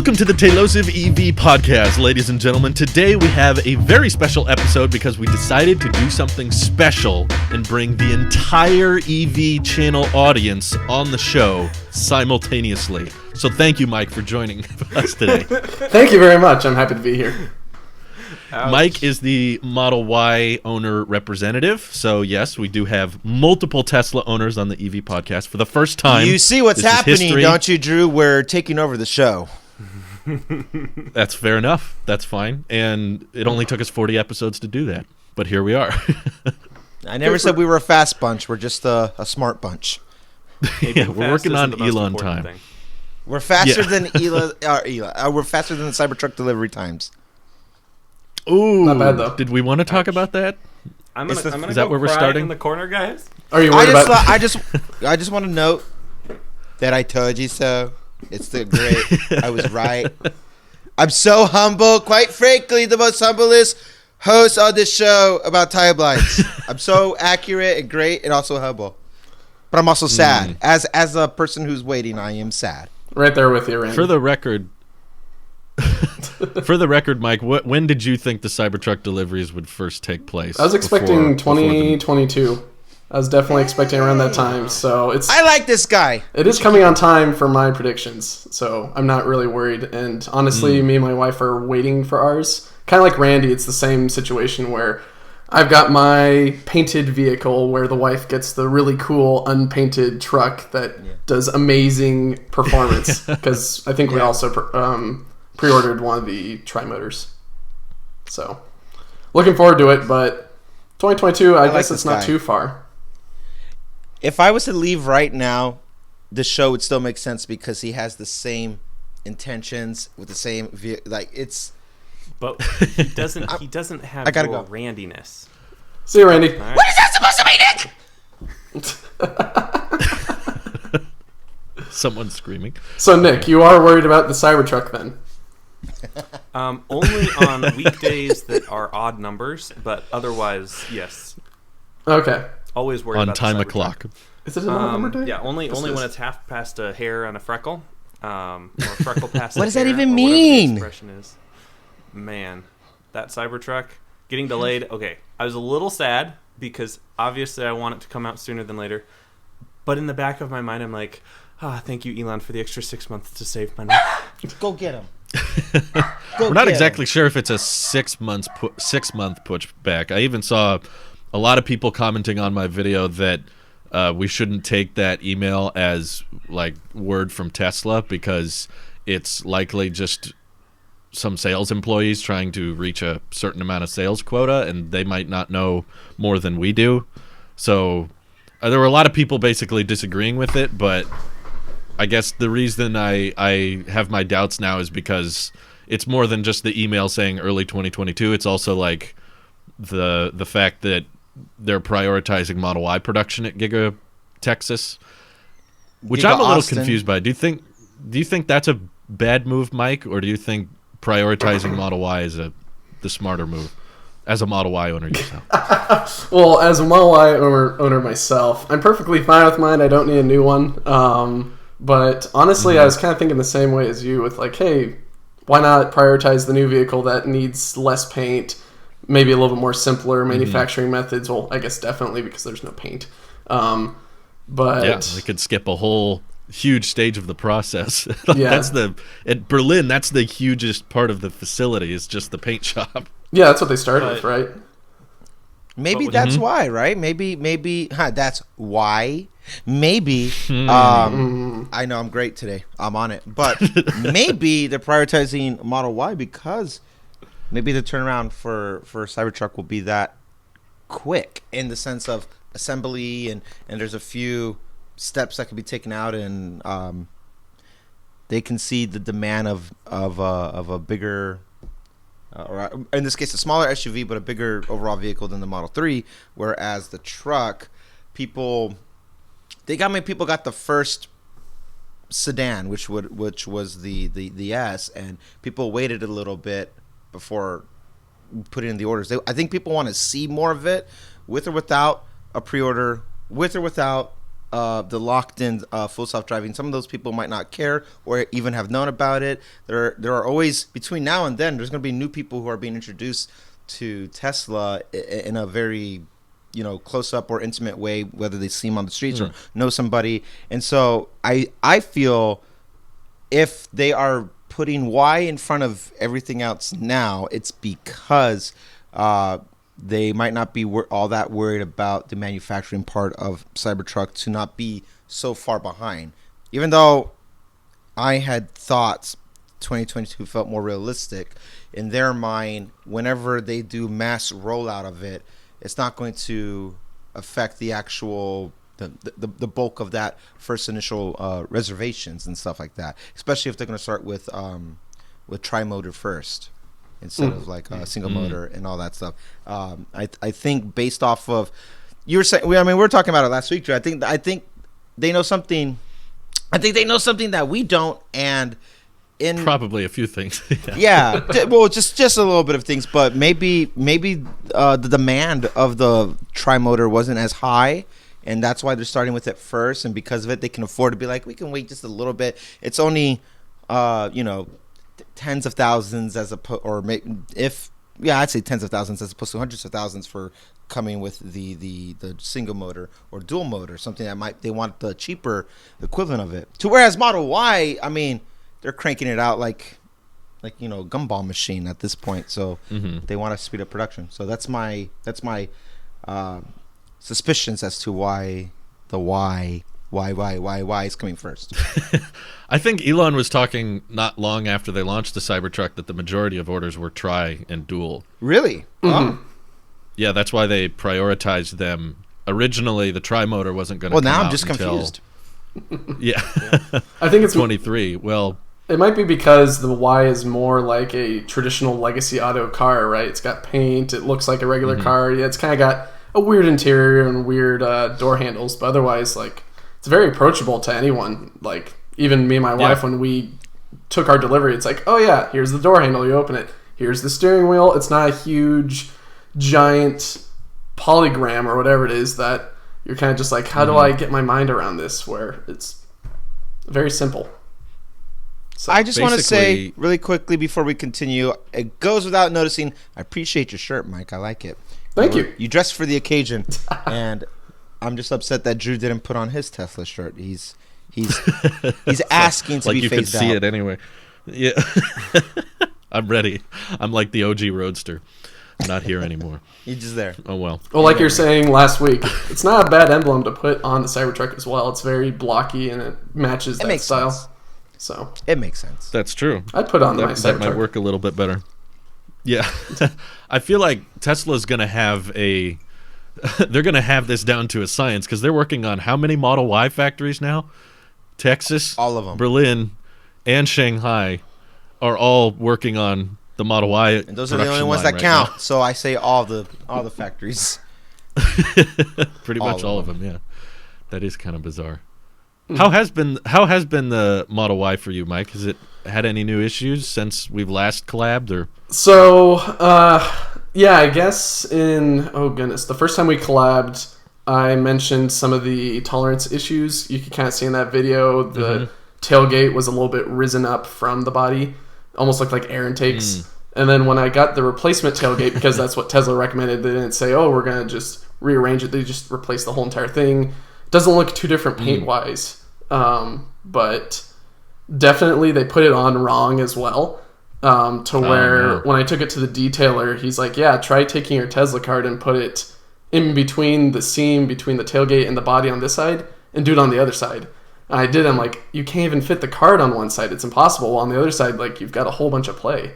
Welcome to the Tailosive EV podcast, ladies and gentlemen. Today we have a very special episode because we decided to do something special and bring the entire EV channel audience on the show simultaneously. So thank you, Mike, for joining us today. Thank you very much. I'm happy to be here. Ouch. Mike is the Model Y owner representative. So, yes, we do have multiple Tesla owners on the EV podcast for the first time. You see what's This is happening, history. don't you, Drew? We're taking over the show. That's fair enough. That's fine. And it only took us 40 episodes to do that. But here we are. I never said we were a fast bunch. We're just a smart bunch. Yeah, we're working on Elon time. We're faster than we're faster than the Cybertruck delivery times. Ooh, Not bad, though. Did we want to talk about that? I'm gonna Is go that where we're cry starting? in the corner, guys. Are you worried about? I just want to note that I told you so. It's the great. I was right. I'm so humble. Quite frankly, the most humblest host on this show about tire blinds. I'm so accurate and great and also humble. But I'm also sad. As a person who's waiting, I am sad. Right there with you, Randy. For the record, Mike, when did you think the Cybertruck deliveries would first take place? I was expecting before the- 2022. I was definitely expecting around that time. So I like this guy. it is coming on time for my predictions. So I'm not really worried. And honestly, me and my wife are waiting for ours. Kind of like Randy, it's the same situation where I've got my painted vehicle where the wife gets the really cool unpainted truck that does amazing performance. Because I think we also pre-ordered one of the tri-motors. So looking forward to it, but 2022, I guess it's not too far. If I was to leave right now, the show would still make sense because he has the same intentions with the same it's. But he doesn't. He doesn't have I gotta your go. randiness. See you, Randy. All right? What is that supposed to be, Nick? Someone's screaming. So, Nick, you are worried about the Cybertruck then? Only on weekdays that are odd numbers, but otherwise, yes. Okay. Always worried On about time the o'clock. Is it an odd number day? Yeah, only This when is. it's half past a hair and a freckle, or a freckle past. What a does that hair, even or whatever the mean? expression is. Man, that Cybertruck getting delayed. Okay, I was a little sad because obviously I want it to come out sooner than later. But in the back of my mind, I'm like, thank you, Elon, for the extra 6 months to save money. Go get him. We're not exactly sure if it's a 6 month pushback. I even saw a lot of people commenting on my video that we shouldn't take that email as like word from Tesla because it's likely just some sales employees trying to reach a certain amount of sales quota, and they might not know more than we do. So there were a lot of people basically disagreeing with it, but I guess the reason I have my doubts now is because it's more than just the email saying early 2022. It's also like the fact that they're prioritizing Model Y production at Giga Texas, which Giga I'm a little Austin. confused by. Do you think that's a bad move, Mike, or do you think prioritizing Model Y is the smarter move as a Model Y owner yourself? Well, as a Model Y owner myself, I'm perfectly fine with mine. I don't need a new one. But honestly, I was kind of thinking the same way as you with like, hey, why not prioritize the new vehicle that needs less paint, maybe a little bit more simpler manufacturing methods? Well, I guess definitely because there's no paint. But Yeah, they could skip a whole huge stage of the process. Yeah. At Berlin, that's the hugest part of the facility is just the paint shop. yeah, that's what they started with, right? Maybe But- that's why, right? Maybe that's why. Maybe I know I'm great today. I'm on it. But maybe they're prioritizing Model Y because maybe the turnaround for Cybertruck will be that quick in the sense of assembly and there's a few steps that can be taken out and they can see the demand of a bigger or in this case a smaller SUV but a bigger overall vehicle than the Model 3, whereas the truck people got the first sedan which was the S, and people waited a little bit before putting in the orders. I think people want to see more of it with or without a pre-order, with or without the locked-in full self-driving. Some of those people might not care or even have known about it. There are always, between now and then, there's going to be new people who are being introduced to Tesla in a very, close up or intimate way, whether they see him on the streets or know somebody. And so I feel if they are putting why in front of everything else now, it's because they might not be all that worried about the manufacturing part of Cybertruck to not be so far behind. Even though I had thought 2022 felt more realistic, in their mind, whenever they do mass rollout of it, it's not going to affect the actual the bulk of that first initial reservations and stuff like that. Especially if they're going to start with tri-motor first, instead of like a single motor and all that stuff. I think based off of you were saying, we were talking about it last week, Drew. I think they know something. I think they know something that we don't, and probably a few things. Yeah, well, just a little bit of things, but maybe the demand of the tri-motor wasn't as high, and that's why they're starting with it first. And because of it, they can afford to be like, we can wait just a little bit. It's only tens of thousands I'd say tens of thousands as opposed to hundreds of thousands for coming with the single motor or dual motor, something that they want the cheaper equivalent of it. Whereas Model Y, they're cranking it out like gumball machine at this point. So they want to speed up production. So that's my suspicions as to why the why is coming first. I think Elon was talking not long after they launched the Cybertruck that the majority of orders were tri and dual. Really? Oh. Yeah, that's why they prioritized them. Originally, the tri-motor wasn't going to come out. Well, now I'm just confused. Yeah. I think it's 23. Well, it might be because the Y is more like a traditional legacy auto car, right? It's got paint. It looks like a regular car. Yeah, it's kind of got a weird interior and weird door handles, but otherwise, it's very approachable to anyone. Like, even me and my wife, when we took our delivery, it's like, oh yeah, here's the door handle. You open it. Here's the steering wheel. It's not a huge, giant polygram or whatever it is that you're kind of just like, how do I get my mind around this? Where it's very simple. So I just want to say really quickly before we continue, it goes without noticing, I appreciate your shirt, Mike. I like it. Thank you. You dressed for the occasion, and I'm just upset that Drew didn't put on his Tesla shirt. He's asking to be phased out. Like you could see it anyway. Yeah. I'm ready. I'm like the OG Roadster. I'm not here anymore. You're just there. Oh, well. Well, like you're saying last week, it's not a bad emblem to put on the Cybertruck as well. It's very blocky, and it matches that style. Sense. So it makes sense. That's true. I'd put on my Cybertruck. That might work a little bit better. Yeah. I feel like Tesla's going to have they're going to have this down to a science, because they're working on how many Model Y factories now? Texas, all of them, Berlin, and Shanghai are all working on the Model Y. And those are the only ones that count. Now. So I say all the factories. Pretty much all of them. Yeah. That is kind of bizarre. How has been the Model Y for you, Mike? Has it had any new issues since we've last collabed, or? So, yeah, I guess the first time we collabed, I mentioned some of the tolerance issues. You could kind of see in that video, the tailgate was a little bit risen up from the body, almost looked like air intakes. And then when I got the replacement tailgate, because that's what Tesla recommended, they didn't say, oh, we're going to just rearrange it. They just replaced the whole entire thing. Doesn't look too different paint-wise. But definitely they put it on wrong as well, to where when I took it to the detailer, he's like, yeah, try taking your Tesla card and put it in between the seam between the tailgate and the body on this side and do it on the other side. And I did. I'm like, you can't even fit the card on one side. It's impossible. While on the other side, you've got a whole bunch of play.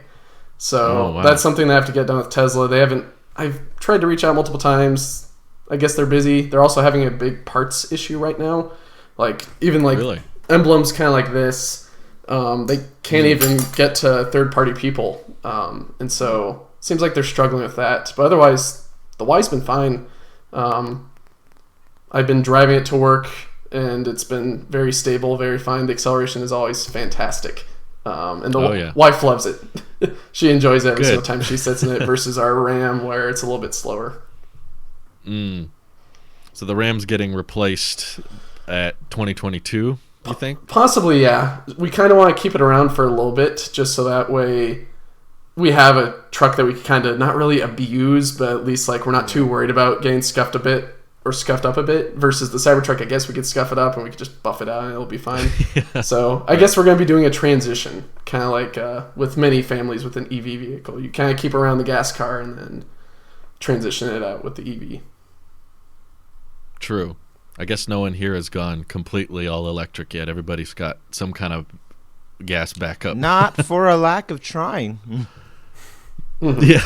So that's something that I have to get done with Tesla. I've tried to reach out multiple times. I guess they're busy. They're also having a big parts issue right now. Really? Emblems kind of like this, they can't even get to third-party people. And so it seems like they're struggling with that. But otherwise, the Y's been fine. I've been driving it to work, and it's been very stable, very fine. The acceleration is always fantastic. And the wife loves it. She enjoys it every single time she sits in it versus our Ram, where it's a little bit slower. So the Ram's getting replaced at 2022, you think? Possibly, yeah. We kind of want to keep it around for a little bit, just so that way we have a truck that we can kind of not really abuse, but at least like we're not too worried about getting scuffed up a bit. Versus the Cybertruck, I guess we could scuff it up and we could just buff it out and it'll be fine. Yeah. So I guess we're going to be doing a transition, kind of like with many families with an EV vehicle. You kind of keep around the gas car and then transition it out with the EV. True. I guess no one here has gone completely all electric yet. Everybody's got some kind of gas backup. Not for a lack of trying. Yeah.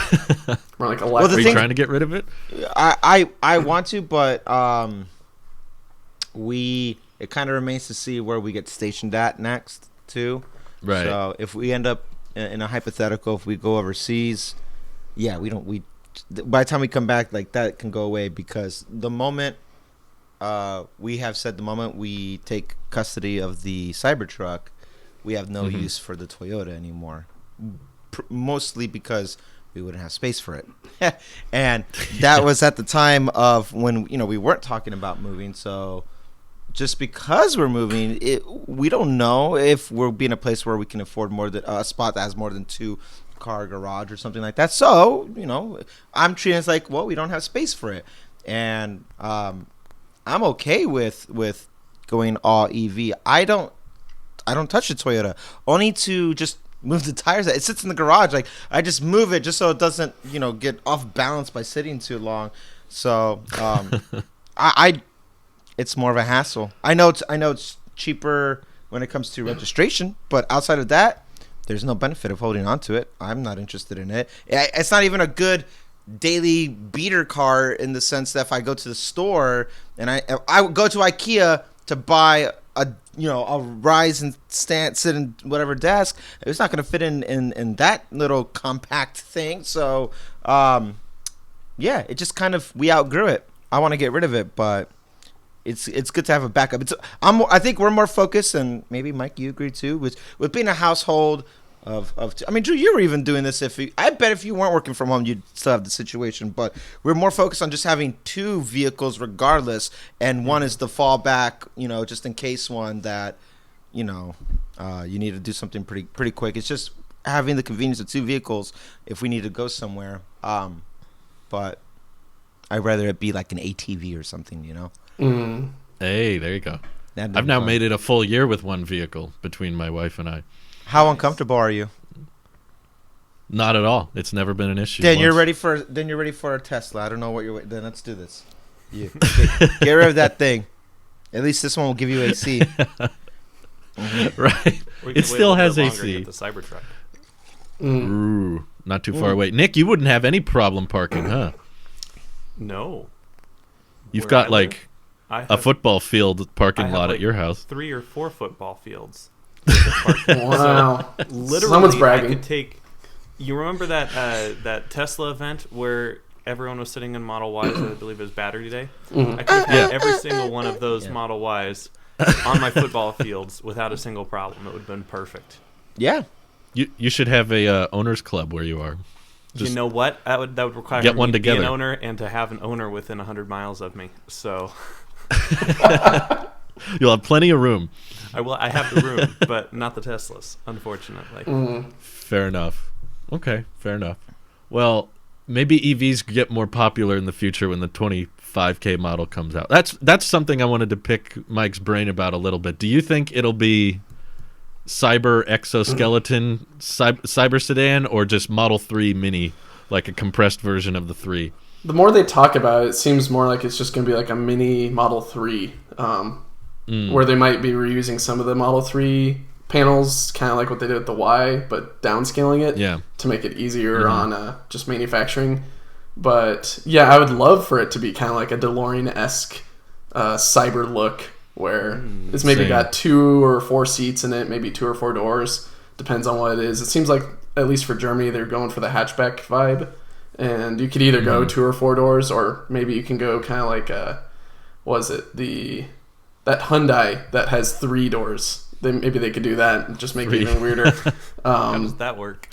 We're like Are you trying to get rid of it? I want to, but it kind of remains to see where we get stationed at next too. Right. So if we end up in a hypothetical, if we go overseas, yeah, by the time we come back, like that can go away, because the moment we have said the moment we take custody of the Cybertruck, we have no use for the Toyota anymore. Mostly because we wouldn't have space for it. And that was at the time of when, we weren't talking about moving. So just because we're moving, we don't know if we'll be in a place where we can afford more than a spot that has more than 2-car garage or something like that. So, I'm treating it like, well, we don't have space for it. And I'm okay with going all EV. I don't touch the Toyota, only to just move the tires. It sits in the garage. Like, I just move it just so it doesn't, get off balance by sitting too long. So, it's more of a hassle. I know it's cheaper when it comes to registration, but outside of that, there's no benefit of holding on to it. I'm not interested in it. It's not even a good daily beater car in the sense that if I go to the store and I go to IKEA to buy a rise and sit in whatever desk, it's not going to fit in that little compact thing. So yeah, it just kind of, we outgrew it. I want to get rid of it, but it's good to have a backup. I think we're more focused, and maybe Mike, you agree too, with being a household of I mean, Drew, you were even doing this. I bet if you weren't working from home, you'd still have the situation. But we're more focused on just having 2 vehicles regardless, and one is the fallback, just in case one that, you need to do something pretty quick. It's just having the convenience of 2 vehicles if we need to go somewhere. But I'd rather it be like an ATV or something, Hey, there you go. That'd I've now fun. made it a full year with one vehicle between my wife and I. How uncomfortable are you? Not at all. It's never been an issue. Then you're ready for a Tesla. I don't know what you're. Then let's do this. Get rid of that thing. At least this one will give you AC. Right. It still has AC. The Cybertruck. Ooh, not too far away. Nick, you wouldn't have any problem parking, huh? No. You've Where got I like live, a football field parking I have, lot like, at your house. 3 or 4 football fields. Wow. Literally, Someone's bragging. I could take. You remember that Tesla event where everyone was sitting in Model Ys? I believe it was Battery Day. I could have had every single one of those Model Ys on my football fields without a single problem. It would have been perfect. Yeah. You should have a owners club where you are. You know what? That would require get me one to together. be an owner and to have an owner within 100 miles of me. So You'll have plenty of room. I have the room, but not the Teslas, unfortunately. Fair enough. Okay, fair enough. Well, maybe EVs get more popular in the future when the 25K model comes out. That's something I wanted to pick Mike's brain about a little bit. Do you think it'll be cyber exoskeleton cyber sedan, or just Model 3 Mini, like a compressed version of the 3? The more they talk about it, it seems more like it's just going to be like a mini Model 3, where they might be reusing some of the Model 3 panels, kind of like what they did with the Y, but downscaling it to make it easier on just manufacturing. But yeah, I would love for it to be kind of like a DeLorean-esque cyber look, where it's maybe got 2 or 4 seats in it, maybe 2 or 4 doors, depends on what it is. It seems like, at least for Germany, they're going for the hatchback vibe, and you could either go 2 or 4 doors, or maybe you can go kind of like that Hyundai that has 3 doors. maybe they could do that and just make it even weirder. How does that work?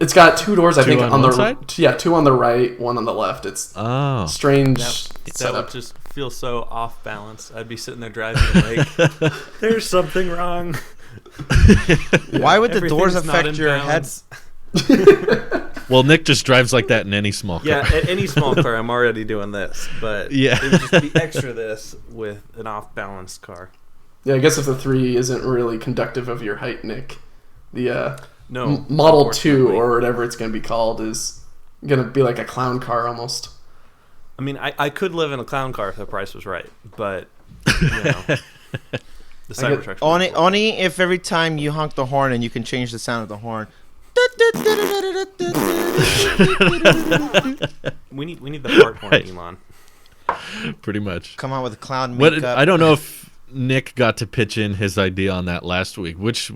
It's got 2 doors, I think, on the side? Yeah, 2 on the right, 1 on the left. It's strange That setup. would just feel so off balance. I'd be sitting there driving like, there's something wrong. Why would the doors Everything's not affect in your head? balance. Well, Nick just drives like that in any small car. Yeah, at any small car, I'm already doing this. But Yeah. it would just be extra this with an off-balanced car. Yeah, I guess if the 3 isn't really conductive of your height, Nick, the No, Model 2 unfortunately. or whatever it's going to be called is going to be like a clown car almost. I mean, I could live in a clown car if the price was right, but you know, the Cybertruck's Only if every time you honk the horn and you can change the sound of the horn. we need the fart horn, Right. Elon. Pretty much. Come on with clown What makeup. I don't know if Nick got to pitch in his idea on that last week. Which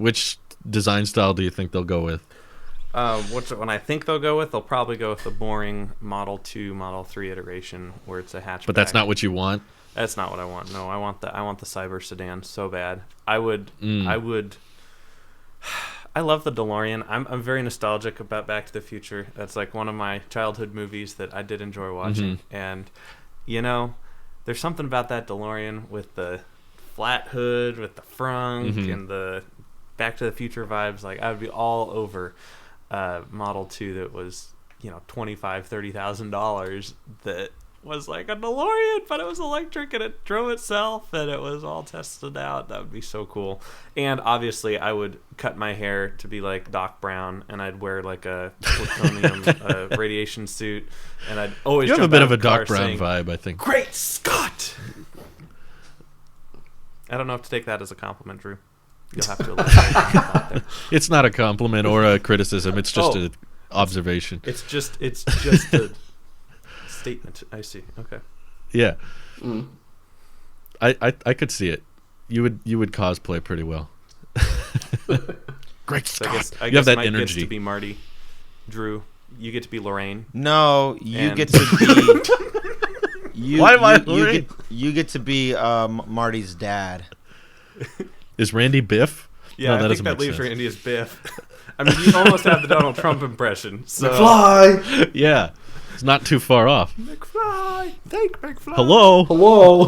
design style do you think they'll go with? When I think they'll go with, they'll probably go with the boring Model 2, Model 3 iteration where it's a hatchback. But that's not what you want. That's not what I want. No, I want the Cyber sedan so bad. I would. I love the DeLorean. I'm very nostalgic about Back to the Future. That's like one of my childhood movies that I did enjoy watching. And you know, there's something about that DeLorean with the flat hood, with the frunk, and the Back to the Future vibes. Like I would be all over Model 2 that was, you know, $25,000-$30,000 that was like a DeLorean, but it was electric and it drove itself and it was all tested out. That would be so cool. And obviously I would cut my hair to be like Doc Brown and I'd wear like a plutonium radiation suit and I'd always You have a jump bit out of a the car Doc Brown saying, vibe, I think. "Great Scott!" I don't know if to take that as a compliment, Drew. You'll have to elaborate on that there. It's not a compliment or a criticism. It's just Oh. an observation. It's just a statement. I see. Okay. Yeah. I could see it. You would cosplay pretty well. Great So Scott. I You guess have that Mike gets energy. to be Marty. Drew, you get to be Lorraine. No, you And- get to be. Why am I you Lorraine? you get to be Marty's dad. Is Randy Biff? Yeah, No, I think doesn't that make leaves sense. Randy as Biff. I mean, you almost have the Donald Trump impression. So Fly! Yeah. It's not too far off. McFly, thank McFly. Hello. Hello!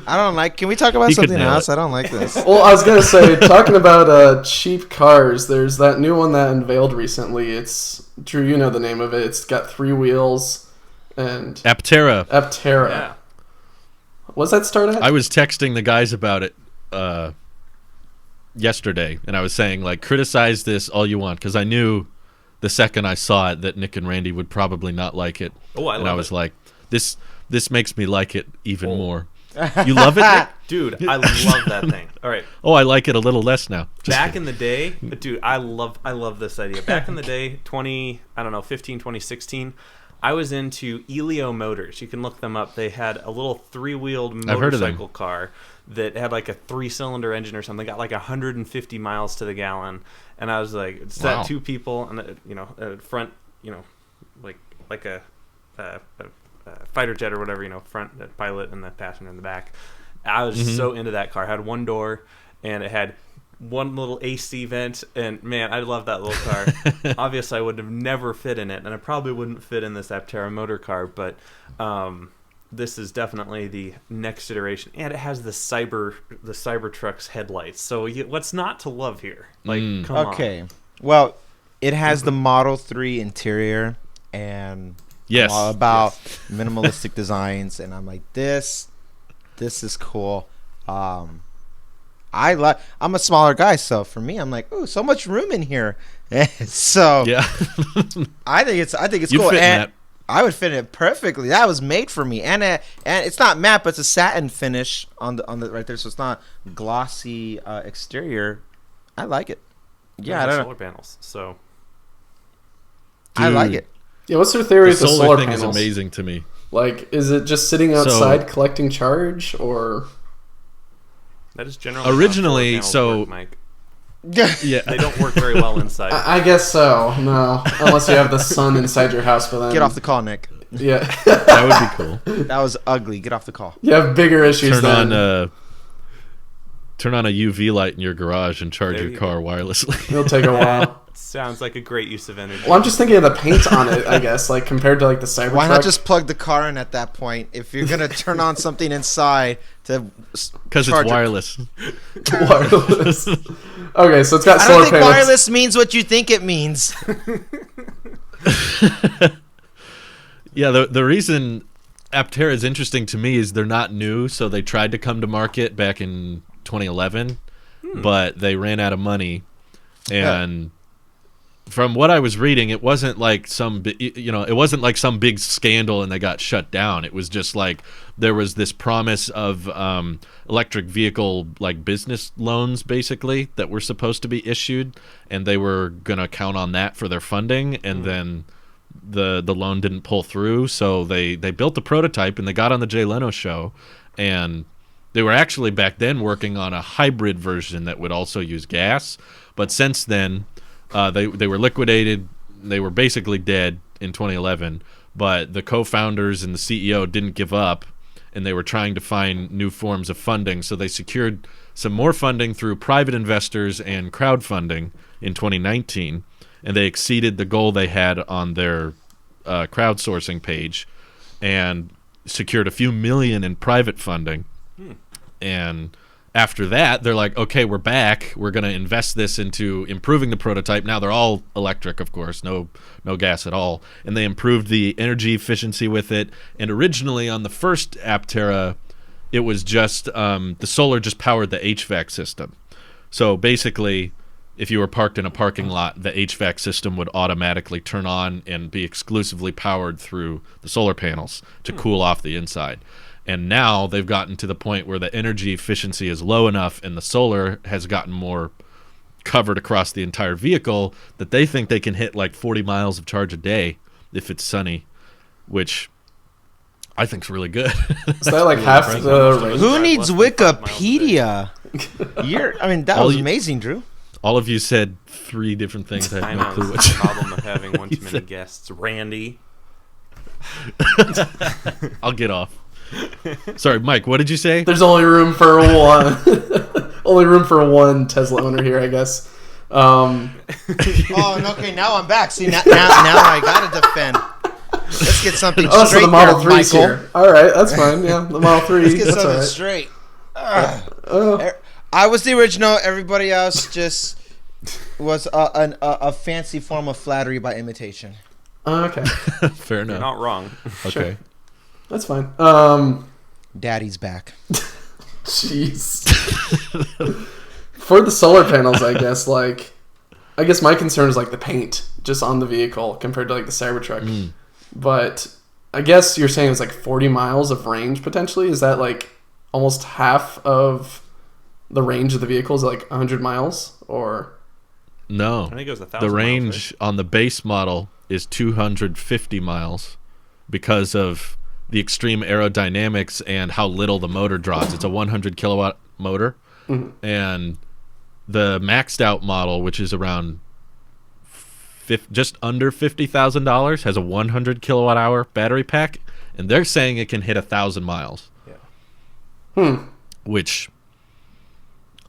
I don't like. Can we talk about He could something nail else? it. I don't like this. Well, I was going to say, talking about cheap cars, there's that new one that unveiled recently. It's, Drew, you know the name of it. It's got 3 wheels and Aptera. Aptera. Yeah. What's that start at? I was texting the guys about it yesterday, and I was saying, like, criticize this all you want, because I knew the second I saw it that Nick and Randy would probably not like it. Oh, I and love I was it. like, this makes me like it even more. You love it, Nick? Dude, I love that thing. All right. Oh, I like it a little less now. Back in the day, dude, I love this idea. Back in the day, 2016, I was into Elio Motors. You can look them up. They had a little 3-wheeled I've heard of them. motorcycle car that had like a 3-cylinder engine or something. Got like 150 miles to the gallon. And I was like, it's Wow. that 2 people and front, like a fighter jet or whatever, front pilot and the passenger in the back. I was so into that car. It had 1 door and it had 1 little AC vent, and man, I love that little car. Obviously, I would have never fit in it, and I probably wouldn't fit in this Aptera motor car, but this is definitely the next iteration, and it has the Cybertruck's headlights. So what's not to love here? Like, come on. Okay. Well, it has the Model 3 interior, and Yes. I'm all about minimalistic designs, and I'm like, this is cool. I'm a smaller guy, so for me, I'm like, ooh, so much room in here. So Yeah. I think it's You cool. fit in And that. I would fit in it perfectly. That was made for me, and it's not matte, but it's a satin finish on the right there, so it's not glossy exterior. I like it. Yeah, I don't know. solar panels. So I like Dude. it. Yeah, what's their theory The with the solar solar thing panels? is amazing to me. Like, is it just sitting outside collecting charge, or... that is generally how Originally, solar panels so- work, Mike. Yeah. They don't work very well inside. I guess so. No, unless you have the sun inside your house, but then Get off the call, Nick. Yeah, That would be cool. That was ugly. Get off the call. you have bigger issues Turn than. turn on a UV light in your garage and charge your car wirelessly. It'll take a while. Sounds like a great use of energy. Well, I'm just thinking of the paint on it, I guess, like compared to like the Cybertruck. Why not just plug the car in at that point if you're gonna turn on something inside to? Because it's wireless. Wireless. Okay, so it's got I solar don't think panels. wireless means what you think it means. Yeah, the reason Aptera is interesting to me is they're not new, so they tried to come to market back in 2011, but they ran out of money, and from what I was reading, it wasn't like some big scandal and they got shut down. It was just like there was this promise of electric vehicle like business loans basically that were supposed to be issued, and they were gonna count on that for their funding, and then the loan didn't pull through, so they built the prototype and they got on the Jay Leno show, and they were actually back then working on a hybrid version that would also use gas, but since then they were liquidated. They were basically dead in 2011, but the co-founders and the CEO didn't give up, and they were trying to find new forms of funding, so they secured some more funding through private investors and crowdfunding in 2019, and they exceeded the goal they had on their crowdsourcing page and secured a few million in private funding. And after that, they're like, okay, we're back. We're going to invest this into improving the prototype. Now they're all electric, of course, no gas at all. And they improved the energy efficiency with it. And originally on the first Aptera, it was just the solar just powered the HVAC system. So basically, if you were parked in a parking lot, the HVAC system would automatically turn on and be exclusively powered through the solar panels to cool off the inside. And now they've gotten to the point where the energy efficiency is low enough and the solar has gotten more covered across the entire vehicle that they think they can hit like 40 miles of charge a day if it's sunny, which I think is really good. Is that like half the range? Who needs Wikipedia? That was amazing, Drew. All of you said 3 different things. I I have know. no clue It's which. the problem of having one too many guests. Randy. I'll get off. Sorry, Mike, what did you say? There's only room for one. Only room for one Tesla owner here, I guess. Okay, now I'm back. See, now I gotta defend. Let's get something straight. So the Model there, 3's Michael. here. All right, that's fine. Yeah, the Model 3. Let's get that's something all right. straight. I was the original. Everybody else just was a fancy form of flattery by imitation. Okay, Fair You're enough. not wrong. Okay. that's fine. Daddy's back. Jeez. For the solar panels, I guess my concern is like the paint just on the vehicle compared to like the Cybertruck. But I guess you're saying it's like 40 miles of range potentially. Is that like almost half of the range of the vehicle? Is it like 100 miles or? No. I think it was 1,000 The range miles, on the base model is 250 miles because of the extreme aerodynamics and how little the motor draws. It's a 100 kilowatt motor. And the maxed out model, which is around just under $50,000, has a 100 kilowatt hour battery pack, and they're saying it can hit 1,000 miles. Which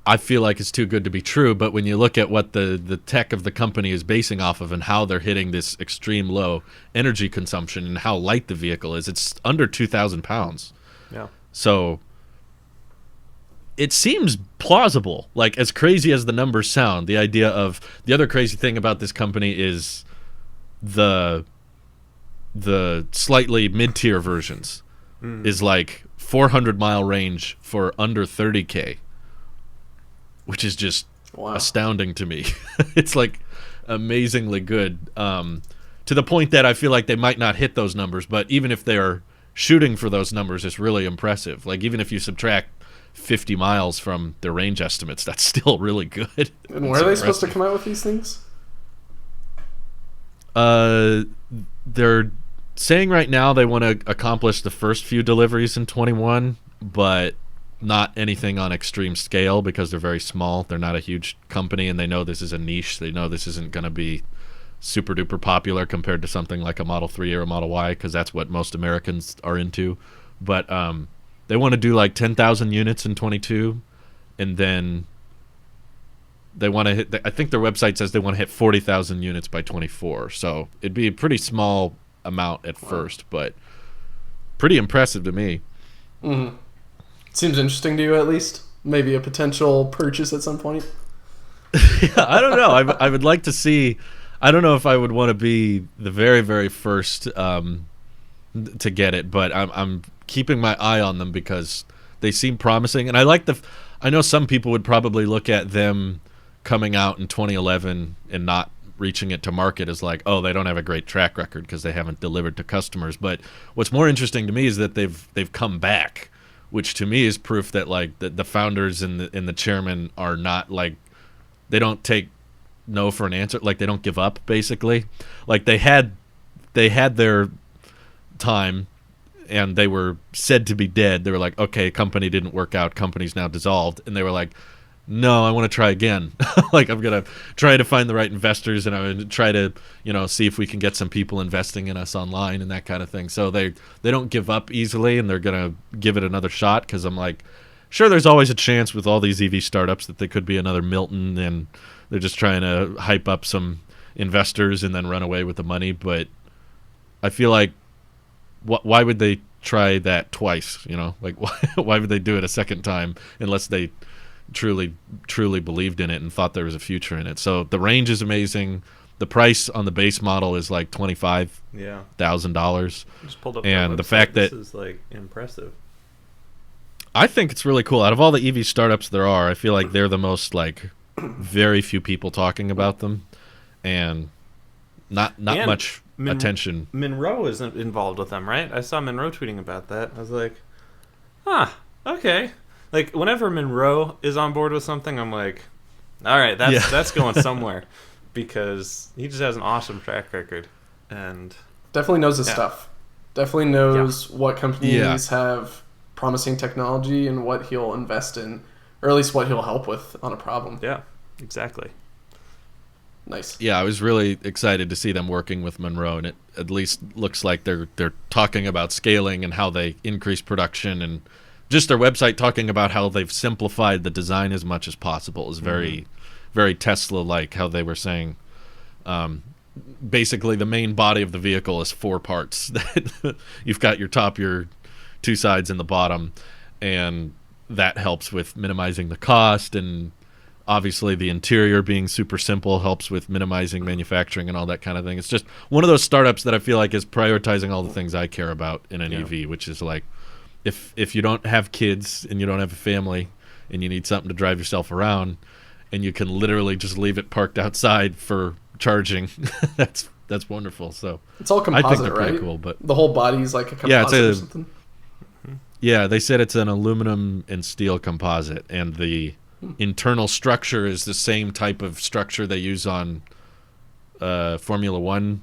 I feel like is too good to be true, but when you look at what the tech of the company is basing off of and how they're hitting this extreme low energy consumption and how light the vehicle is, it's under 2,000 pounds. Yeah. So it seems plausible, like as crazy as the numbers sound. The idea of the other crazy thing about this company is the slightly mid-tier versions is like 400-mile range for under 30K. Which is just astounding to me. It's like amazingly good, to the point that I feel like they might not hit those numbers, but even if they're shooting for those numbers, it's really impressive. Like even if you subtract 50 miles from their range estimates, that's still really good. And where are they supposed to come out with these things? They're saying right now they want to accomplish the first few deliveries in 21, but not anything on extreme scale because they're very small. They're not a huge company, and they know this is a niche. They know this isn't going to be super duper popular compared to something like a Model 3 or a Model Y, because that's what most Americans are into. But they want to do like 10,000 units in 22 and then they want to hit. I think their website says they want to hit 40,000 units by 24. So it'd be a pretty small amount at first, but pretty impressive to me. Mm-hmm. Seems interesting to you, at least. Maybe a potential purchase at some point. Yeah, I don't know. I would like to see. I don't know if I would want to be the very, very first to get it, but I'm keeping my eye on them because they seem promising, and I like I know some people would probably look at them coming out in 2011 and not reaching it to market as like, oh, they don't have a great track record because they haven't delivered to customers. But what's more interesting to me is that they've come back, which to me is proof that like the founders and the chairman are not like, they don't take no for an answer. Like they don't give up, basically. Like they had their time and they were said to be dead. They were like, okay, company didn't work out, company's now dissolved. And they were like, no, I want to try again. Like I'm going to try to find the right investors, and I'm going to try to, see if we can get some people investing in us online and that kind of thing. So they don't give up easily, and they're going to give it another shot, because I'm like, sure, there's always a chance with all these EV startups that they could be another Milton, and they're just trying to hype up some investors and then run away with the money. But I feel like, why would they try that twice? Like why would they do it a second time unless they truly believed in it and thought there was a future in it? So the range is amazing. The price on the base model is like $25,000. Just pulled up and the fact that this is like impressive. I think it's really cool. Out of all the EV startups there are, I feel like they're the most like very few people talking about them, and not much attention. Monroe isn't involved with them, right? I saw Monroe tweeting about that. I was like, okay. Like whenever Monroe is on board with something, I'm like, all right, that's going somewhere, because he just has an awesome track record and definitely knows his stuff. Definitely knows what companies have promising technology and what he'll invest in, or at least what he'll help with on a problem. Yeah, exactly. Nice. Yeah, I was really excited to see them working with Monroe, and it at least looks like they're talking about scaling and how they increase production, and just their website talking about how they've simplified the design as much as possible is very, very Tesla-like. How they were saying, basically the main body of the vehicle is 4 parts. You've got your top, your 2 sides, and the bottom, and that helps with minimizing the cost, and obviously the interior being super simple helps with minimizing manufacturing and all that kind of thing. It's just one of those startups that I feel like is prioritizing all the things I care about in an EV, which is like, if you don't have kids and you don't have a family and you need something to drive yourself around and you can literally just leave it parked outside for charging, that's wonderful. So it's all composite, I think they're pretty right? cool, but the whole body's like a composite or something. Yeah, they said it's an aluminum and steel composite, and the internal structure is the same type of structure they use on Formula One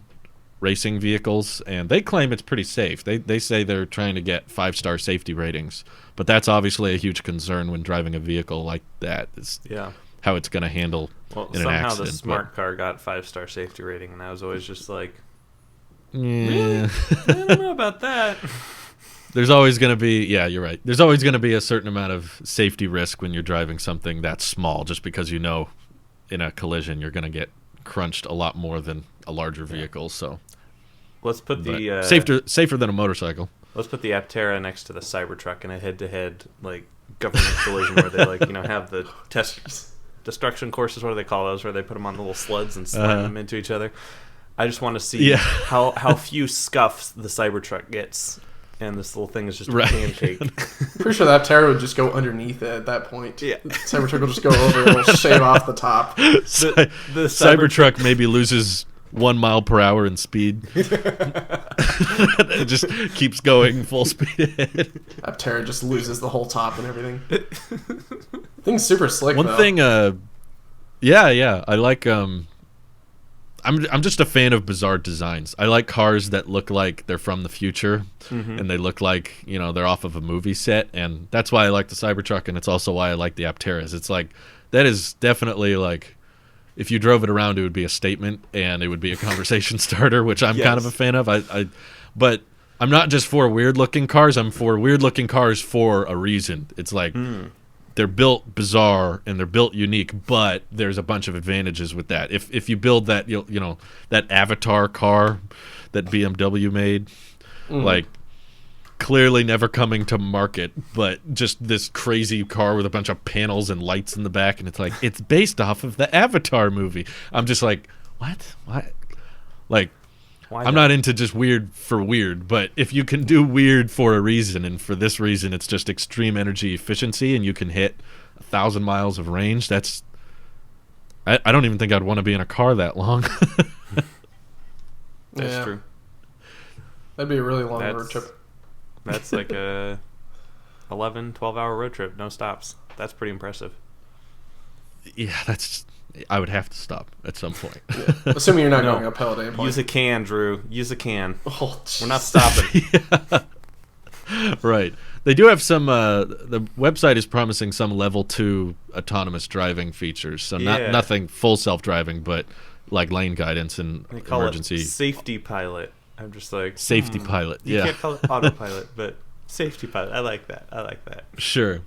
racing vehicles, and they claim it's pretty safe. They say they're trying to get 5-star safety ratings, but that's obviously a huge concern when driving a vehicle like that. Is how it's going to handle in an accident. Somehow the smart car got 5-star safety rating, and I was always just like, really? I don't know about that. There's always going to be, you're right. There's always going to be a certain amount of safety risk when you're driving something that small, just because in a collision you're going to get crunched a lot more than a larger vehicle. So let's put the safer than a motorcycle. Let's put the Aptera next to the Cybertruck in a head-to-head like government collision where they have the test destruction courses. What do they call those? Where they put them on little sleds and slam them into each other. I just want to see how few scuffs the Cybertruck gets. And this little thing is just a pancake. Pretty sure that Aptera would just go underneath it at that point. Yeah. The Cybertruck will just go over and it'll shave off the top. The Cybertruck maybe loses 1 mile per hour in speed. It just keeps going full speed ahead. Aptera just loses the whole top and everything. Thing's super slick, One though. thing, I like... I'm just a fan of bizarre designs. I like cars that look like they're from the future, and they look like they're off of a movie set, and that's why I like the Cybertruck, and it's also why I like the Apteras. It's like that is definitely like if you drove it around, it would be a statement and it would be a conversation starter, which I'm kind of a fan of. But I'm not just for weird looking cars. I'm for weird looking cars for a reason. It's like they're built bizarre and they're built unique, but there's a bunch of advantages with that. If you build that, that avatar car that BMW made, like clearly never coming to market, but just this crazy car with a bunch of panels and lights in the back, and it's like it's based off of the Avatar movie. I'm just like, what? Like, I'm not into just weird for weird, but if you can do weird for a reason, and for this reason it's just extreme energy efficiency, and you can hit 1,000 miles of range, that's I don't even think I'd want to be in a car that long. That's true. That'd be a really long road trip. That's like a 11, 12-hour road trip, no stops. That's pretty impressive. Yeah, I would have to stop at some point. Yeah. Assuming you're not going uphill at any point. Use a can, Drew. Use a can. Oh, we're not stopping. Right. They do have some. The website is promising some level 2 autonomous driving features. So nothing full self-driving, but like lane guidance and they call emergency it safety pilot. I'm just like safety pilot. You can't call it autopilot, but safety pilot. I like that. Sure.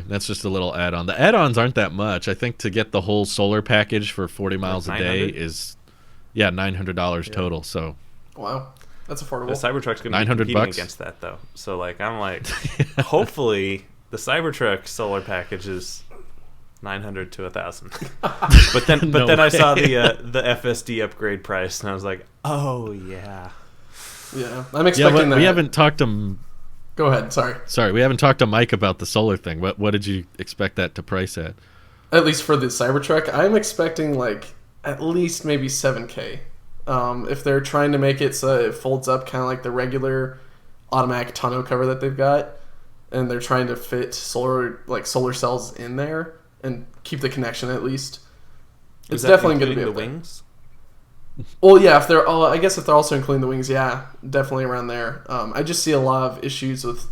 That's just a little add-on. The add-ons aren't that much. I think to get the whole solar package for 40 miles a day is $900 total. So wow, that's affordable. The Cybertruck's going to be competing against that though. So like I'm like, hopefully the Cybertruck solar package is 900 to 1,000. But then I saw the FSD upgrade price, and I was like, oh yeah. Yeah, I'm expecting that. We haven't talked to. Go ahead. Sorry. We haven't talked to Mike about the solar thing. What did you expect that to price at? At least for the Cybertruck, I'm expecting like at least maybe $7,000. If they're trying to make it so it folds up kind of like the regular automatic tonneau cover that they've got, and they're trying to fit solar cells in there and keep the connection at least. It's definitely going to be the wings. Well, yeah. If they're also including the wings, yeah, definitely around there. I just see a lot of issues with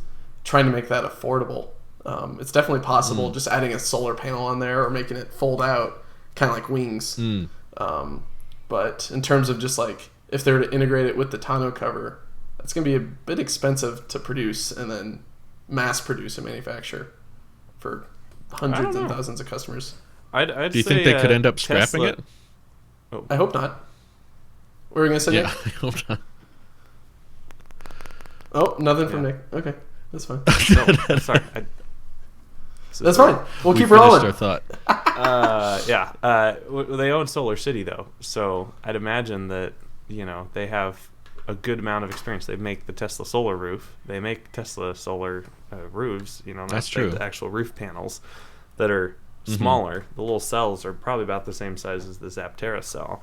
trying to make that affordable. It's definitely possible just adding a solar panel on there or making it fold out, kind of like wings. But in terms of just like if they were to integrate it with the tonneau cover, that's going to be a bit expensive to produce and then mass produce and manufacture for hundreds and thousands of customers. I'd Do you think they could end up scrapping it? Oh. I hope not. What were you going to say, Nick? I hope not. Oh, nothing from Nick. Okay, that's fine. No, sorry. That's fine. We'll keep rolling. Our thought. They own Solar City, though, so I'd imagine that they have a good amount of experience. They make the Tesla solar roof. They make Tesla solar roofs. That's true. The actual roof panels that are smaller. The little cells are probably about the same size as this Aptera cell,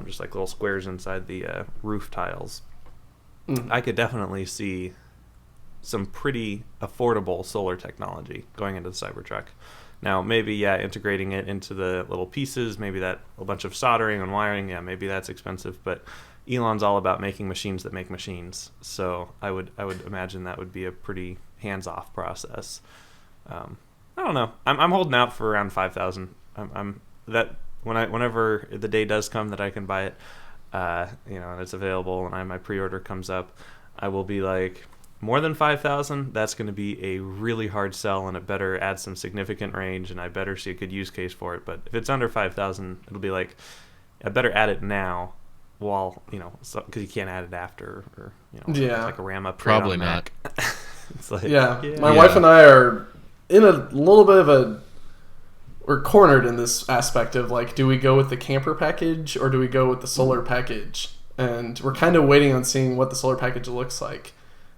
just like little squares inside the roof tiles. I could definitely see some pretty affordable solar technology going into the Cybertruck. Now, maybe, integrating it into the little pieces, maybe that a bunch of soldering and wiring, maybe that's expensive, but Elon's all about making machines that make machines. So I would imagine that would be a pretty hands-off process. I don't know. I'm holding out for around 5,000. Whenever the day does come that I can buy it, and it's available, and my pre-order comes up, I will be like, more than 5,000, that's going to be a really hard sell, and it better add some significant range, and I better see a good use case for it. But if it's under 5,000, it'll be like, I better add it now, while because you can't add it after, or it's like a RAM upgrade. Probably not. It's like, my wife and I are in a little bit of we're cornered in this aspect of like, do we go with the camper package or do we go with the solar package? And we're kind of waiting on seeing what the solar package looks like.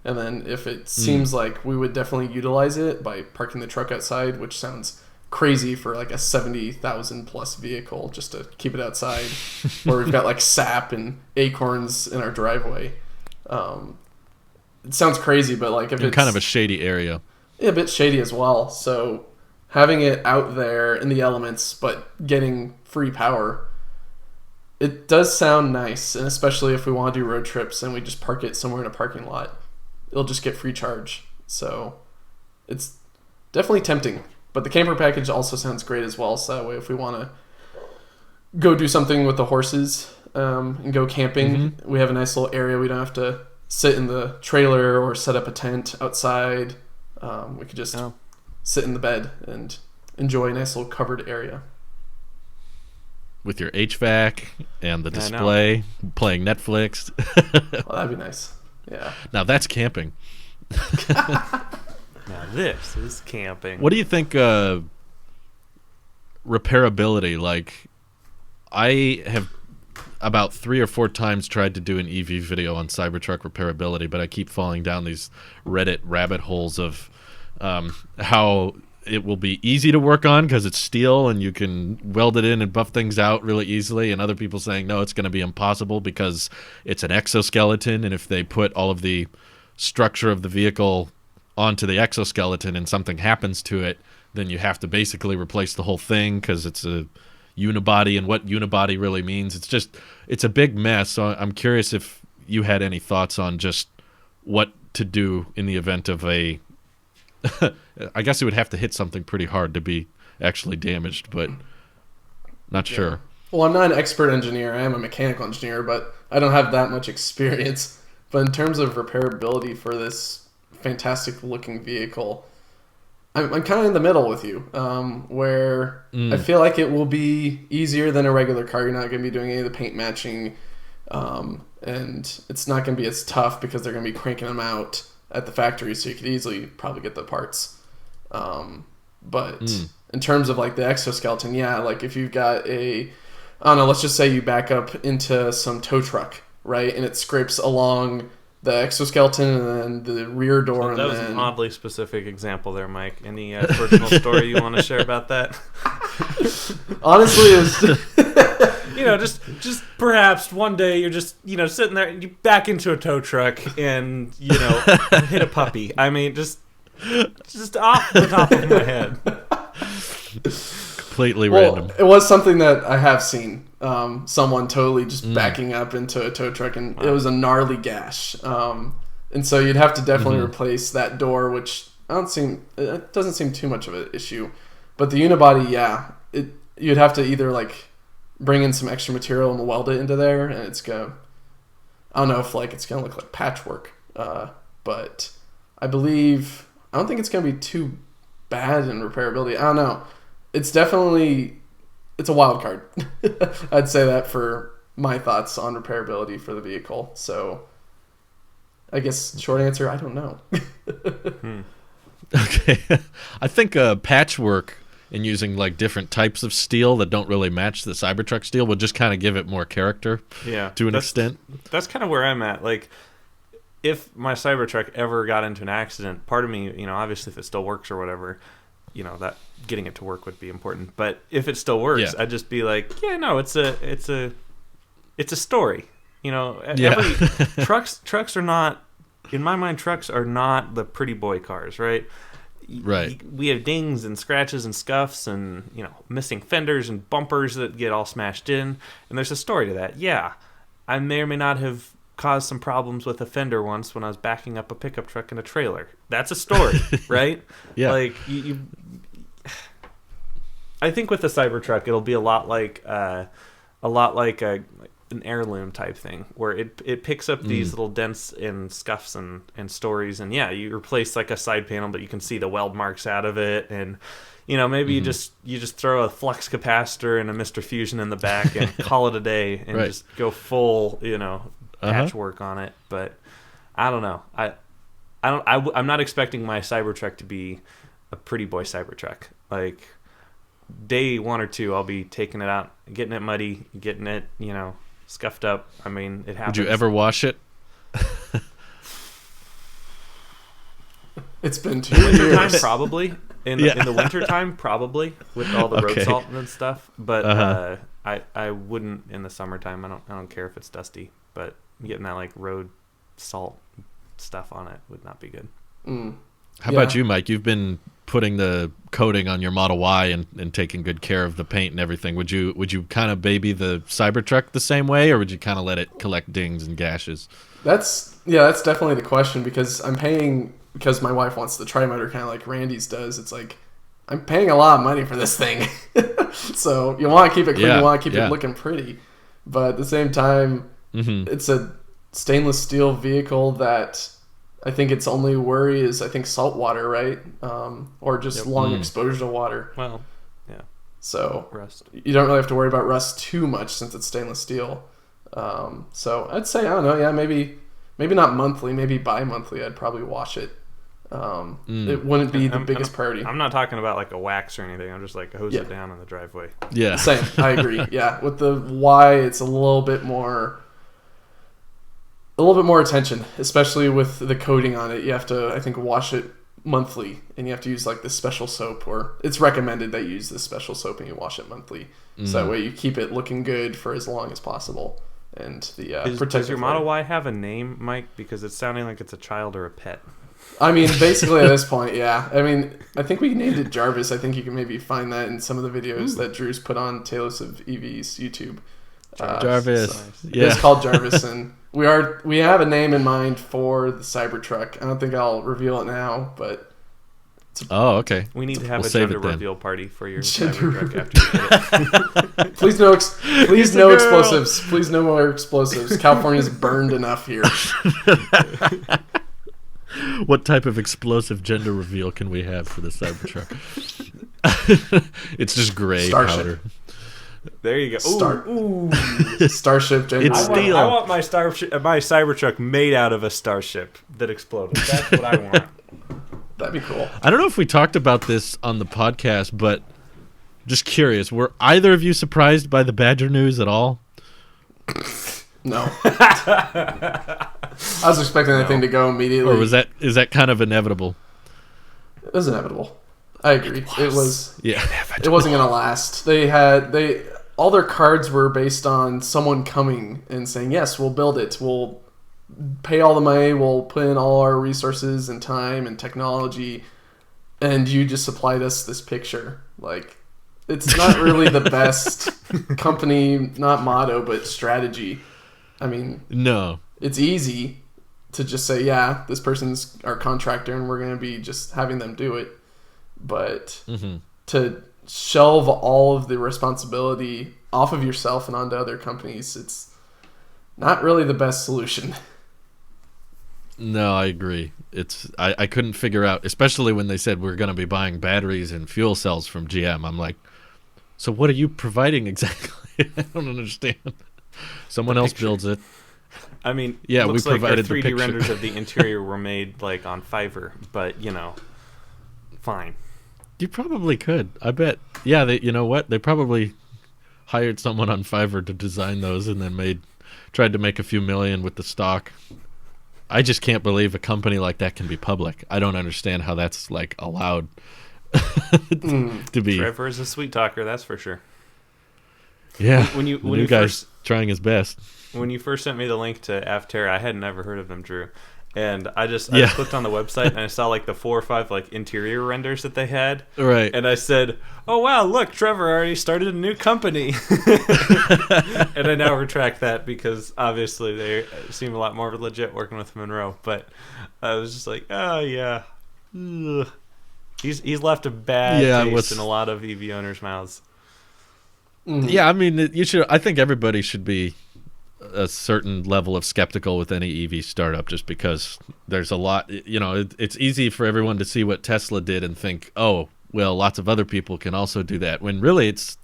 And then if it seems like we would definitely utilize it by parking the truck outside, which sounds crazy for like a 70,000 plus vehicle just to keep it outside, where we've got like sap and acorns in our driveway. It sounds crazy, but like if it's kind of a shady area. Yeah, a bit shady as well. So having it out there in the elements, but getting free power, it does sound nice. And especially if we want to do road trips and we just park it somewhere in a parking lot, it'll just get free charge. So it's definitely tempting. But the camper package also sounds great as well. So that way, if we want to go do something with the horses and go camping, we have a nice little area. We don't have to sit in the trailer or set up a tent outside. We could just sit in the bed and enjoy a nice little covered area. With your HVAC and the display, playing Netflix. Well, that'd be nice. Yeah. Now that's camping. Now this is camping. What do you think repairability? Like, I have about 3 or 4 times tried to do an EV video on Cybertruck repairability, but I keep falling down these Reddit rabbit holes of how it will be easy to work on because it's steel and you can weld it in and buff things out really easily, and other people saying no, it's going to be impossible because it's an exoskeleton, and if they put all of the structure of the vehicle onto the exoskeleton and something happens to it, then you have to basically replace the whole thing because it's a unibody, and what unibody really means. It's a big mess. So I'm curious if you had any thoughts on just what to do in the event of a I guess it would have to hit something pretty hard to be actually damaged, but not sure. Well, I'm not an expert engineer. I am a mechanical engineer, but I don't have that much experience. But in terms of repairability for this fantastic looking vehicle, I'm kind of in the middle with you, where I feel like it will be easier than a regular car. You're not going to be doing any of the paint matching, and it's not going to be as tough because they're going to be cranking them out at the factory, so you could easily probably get the parts. But in terms of like the exoskeleton, yeah, like if you've got I don't know, let's just say you back up into some tow truck, right, and it scrapes along the exoskeleton and then the rear door. So that was an oddly specific example there, Mike. Any personal story you want to share about that? Honestly, it was just perhaps one day you're just, sitting there and you back into a tow truck and, hit a puppy. I mean, just off the top of my head. Completely random. It was something that I have seen. Someone totally just backing up into a tow truck, and it was a gnarly gash. And so you'd have to definitely replace that door, which it doesn't seem too much of an issue. But the unibody, yeah, you'd have to either like bring in some extra material and weld it into there, and I don't know if like it's gonna look like patchwork, but I don't think it's gonna be too bad in repairability. I don't know. It's a wild card. I'd say that for my thoughts on repairability for the vehicle. So I guess short answer, I don't know. Okay. I think patchwork and using like different types of steel that don't really match the Cybertruck steel would just kind of give it more character to an extent. That's kind of where I'm at. Like, if my Cybertruck ever got into an accident, part of me, obviously if it still works or whatever, that getting it to work would be important. But if it still works, I'd just be like, it's a story. Trucks are not, in my mind, trucks are not the pretty boy cars, right? Right. We have dings and scratches and scuffs and, missing fenders and bumpers that get all smashed in. And there's a story to that. Yeah, I may or may not have caused some problems with a fender once when I was backing up a pickup truck in a trailer. That's a story, right? Yeah. Like, I think with the Cybertruck, it'll be a lot like an heirloom type thing, where it picks up these little dents and scuffs and stories, and you replace like a side panel, but you can see the weld marks out of it, and maybe you just throw a flux capacitor and a Mr. Fusion in the back and call it a day, and just go full patchwork on it. But I don't know. I'm not expecting my Cybertruck to be a pretty boy Cybertruck. Like, day 1 or 2, I'll be taking it out, getting it muddy, getting it, scuffed up. I mean, it happens. Would you ever wash it? It's been 2 years. Wintertime, probably. In the wintertime, probably, with all the road salt and stuff. But I wouldn't in the summertime. I don't care if it's dusty, but getting that like road salt stuff on it would not be good. How about you, Mike? You've been putting the coating on your Model Y and taking good care of the paint and everything. Would you kind of baby the Cybertruck the same way, or would you kind of let it collect dings and gashes? That's definitely the question, because I'm paying, because my wife wants the tri-motor kind of like Randy's does. It's like, I'm paying a lot of money for this thing. So you want to keep it clean, you want to keep it looking pretty. But at the same time, it's a stainless steel vehicle that I think its only worry is salt water, right? Or just long exposure to water. Well, yeah. So Rust. you don't really have to worry about rust too much since it's stainless steel. So I'd say, I don't know, yeah, maybe not monthly, maybe bi-monthly. I'd probably wash it. It wouldn't be the biggest priority. I'm not talking about like a wax or anything. I'm just like hose it down on the driveway. Yeah. Same. I agree. Yeah. With the Y, it's a little bit more attention, especially with the coating on it. You have to, I think, wash it monthly, and you have to use like this special soap, or it's recommended that you use this special soap and you wash it monthly. So that way you keep it looking good for as long as possible. And does your Model Y have a name, Mike? Because it's sounding like it's a child or a pet. I mean, basically at this point, yeah. I mean, I think we named it Jarvis. I think you can maybe find that in some of the videos that Drew's put on Taylors of EV's YouTube. Jarvis. So it's called Jarvis, and we have a name in mind for the Cybertruck. I don't think I'll reveal it now, but okay. We need to have We'll a save gender it then. reveal party for your Cybertruck after you get it. Please no explosives. Please no more explosives. California's burned enough here. What type of explosive gender reveal can we have for the Cybertruck? It's just gray Starship. powder. There you go. Starship gender It's reveal. steel. I want my Cybertruck made out of a starship that exploded. That's what I want. That'd be cool. I don't know if we talked about this on the podcast, but just curious, were either of you surprised by the Badger news at all? No. I was expecting that thing to go immediately. Or is that kind of inevitable? It was inevitable. I agree. It was. Yeah. It wasn't gonna last. All their cards were based on someone coming and saying, yes, we'll build it. We'll pay all the money. We'll put in all our resources and time and technology. And you just supplied us this picture. Like, it's not really the best company, not motto, but strategy. I mean, No. it's easy to just say, yeah, this person's our contractor and we're going to be just having them do it. But to shelve all of the responsibility off of yourself and onto other companies, it's not really the best solution. No, I agree. I couldn't figure out, especially when they said we're going to be buying batteries and fuel cells from GM. I'm like, so what are you providing exactly? I don't understand. Someone else builds it. I mean, Yeah, looks we provided like our 3D the picture. renders of the interior were made like on Fiverr, but fine. You probably could. I bet. Yeah, you know what? They probably hired someone on Fiverr to design those and then tried to make a few million with the stock. I just can't believe a company like that can be public. I don't understand how that's like allowed to be. Trevor is a sweet talker, that's for sure. Yeah, When you new guy's trying his best. When you first sent me the link to Aptera, I had never heard of them, Drew. And I just Yeah. clicked on the website and I saw like the 4 or 5 like interior renders that they had. Right. And I said, "Oh wow, look, Trevor already started a new company." And I now retract that because obviously they seem a lot more legit working with Monroe. But I was just like, "Oh yeah, ugh." He's left a bad taste in a lot of EV owners' mouths. Yeah, I mean, you should. I think everybody should be a certain level of skeptical with any EV startup, just because there's a lot. It's easy for everyone to see what Tesla did and think, oh, well, lots of other people can also do that. When really, it's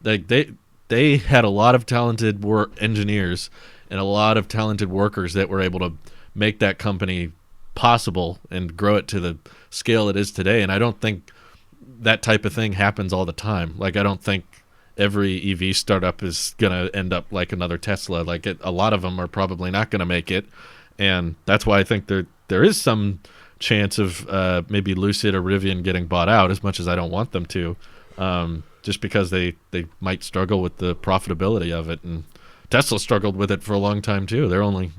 like they had a lot of talented engineers and a lot of talented workers that were able to make that company possible and grow it to the scale it is today. And I don't think that type of thing happens all the time. Like, I don't think every EV startup is going to end up like another Tesla. A lot of them are probably not going to make it. And that's why I think there is some chance of maybe Lucid or Rivian getting bought out, as much as I don't want them to, just because they might struggle with the profitability of it. And Tesla struggled with it for a long time too. They're only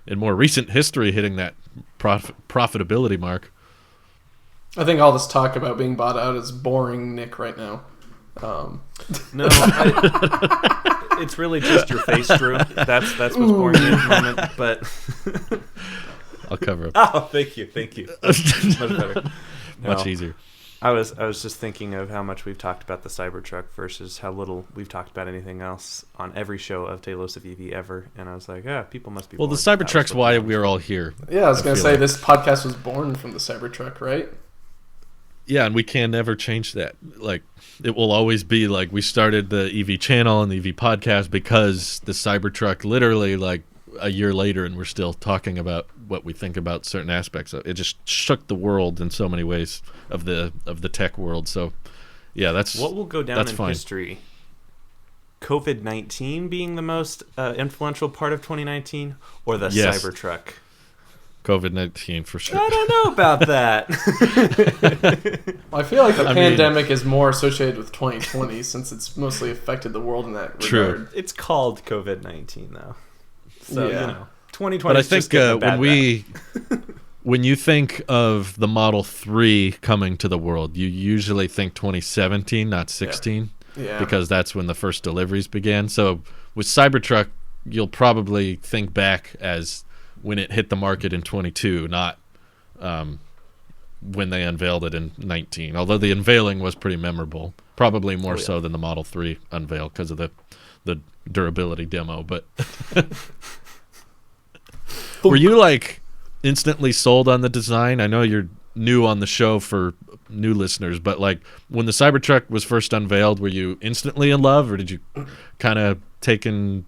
in more recent history hitting that profitability mark. I think all this talk about being bought out is boring Nick right now. No, it's really just your face, Drew. That's what's boring me at the moment. But I'll cover up. oh, thank you. Much better. Much easier. I was just thinking of how much we've talked about the Cybertruck versus how little we've talked about anything else on every show of Talos of EV ever, and I was like, people must be. Well, the bored. That was Cybertruck's what why the- we're all here. Yeah, I was going to feel say like. this podcast was born from the Cybertruck, right? Yeah, and we can never change that. Like, it will always be like we started the EV channel and the EV podcast because the Cybertruck literally like a year later, and we're still talking about what we think about certain aspects of it. Just shook the world in so many ways of the tech world. So, yeah, that's what will go down that's in fine. history. COVID-19 being the most influential part of 2019, or the Yes. Cybertruck? COVID-19 for sure. I don't know about that. Well, I feel like the I pandemic is more associated with 2020 since it's mostly affected the world in that True. regard. It's called COVID-19 though, so Yeah. 2020. But I is just think getting a bad when you think of the Model 3 coming to the world, you usually think 2017, not 16, Yeah. because that's when the first deliveries began. So with Cybertruck, you'll probably think back as when it hit the market in 22, not when they unveiled it in 19. Although the unveiling was pretty memorable, probably more so than the Model 3 unveil because of the durability demo. But were you like instantly sold on the design? I know you're new on the show for new listeners, but like when the Cybertruck was first unveiled, were you instantly in love, or did you kind of taken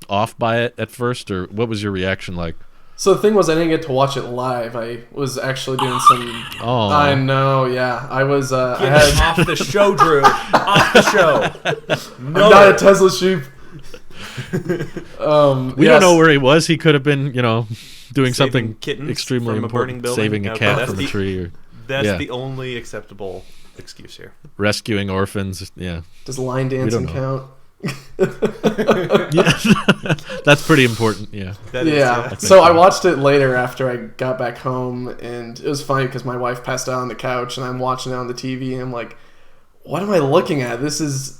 off by it at first, or what was your reaction like? So the thing was, I didn't get to watch it live. I was actually doing some. Oh, I know, yeah. I was. I Get had. him off the show, Drew. Off the show. I'm not a Tesla sheep. we don't know where he was. He could have been, doing Saving something kittens extremely from a burning important, building. saving a Okay, cat that's from a the- tree, or That's the only acceptable excuse here. rescuing orphans. Yeah, Does line dancing know. count? yeah. That's pretty important. Yeah. That is, Yeah. think So so. I watched it later after I got back home, and it was funny because my wife passed out on the couch, and I'm watching it on the TV, and I'm like, "What am I looking at? It doesn't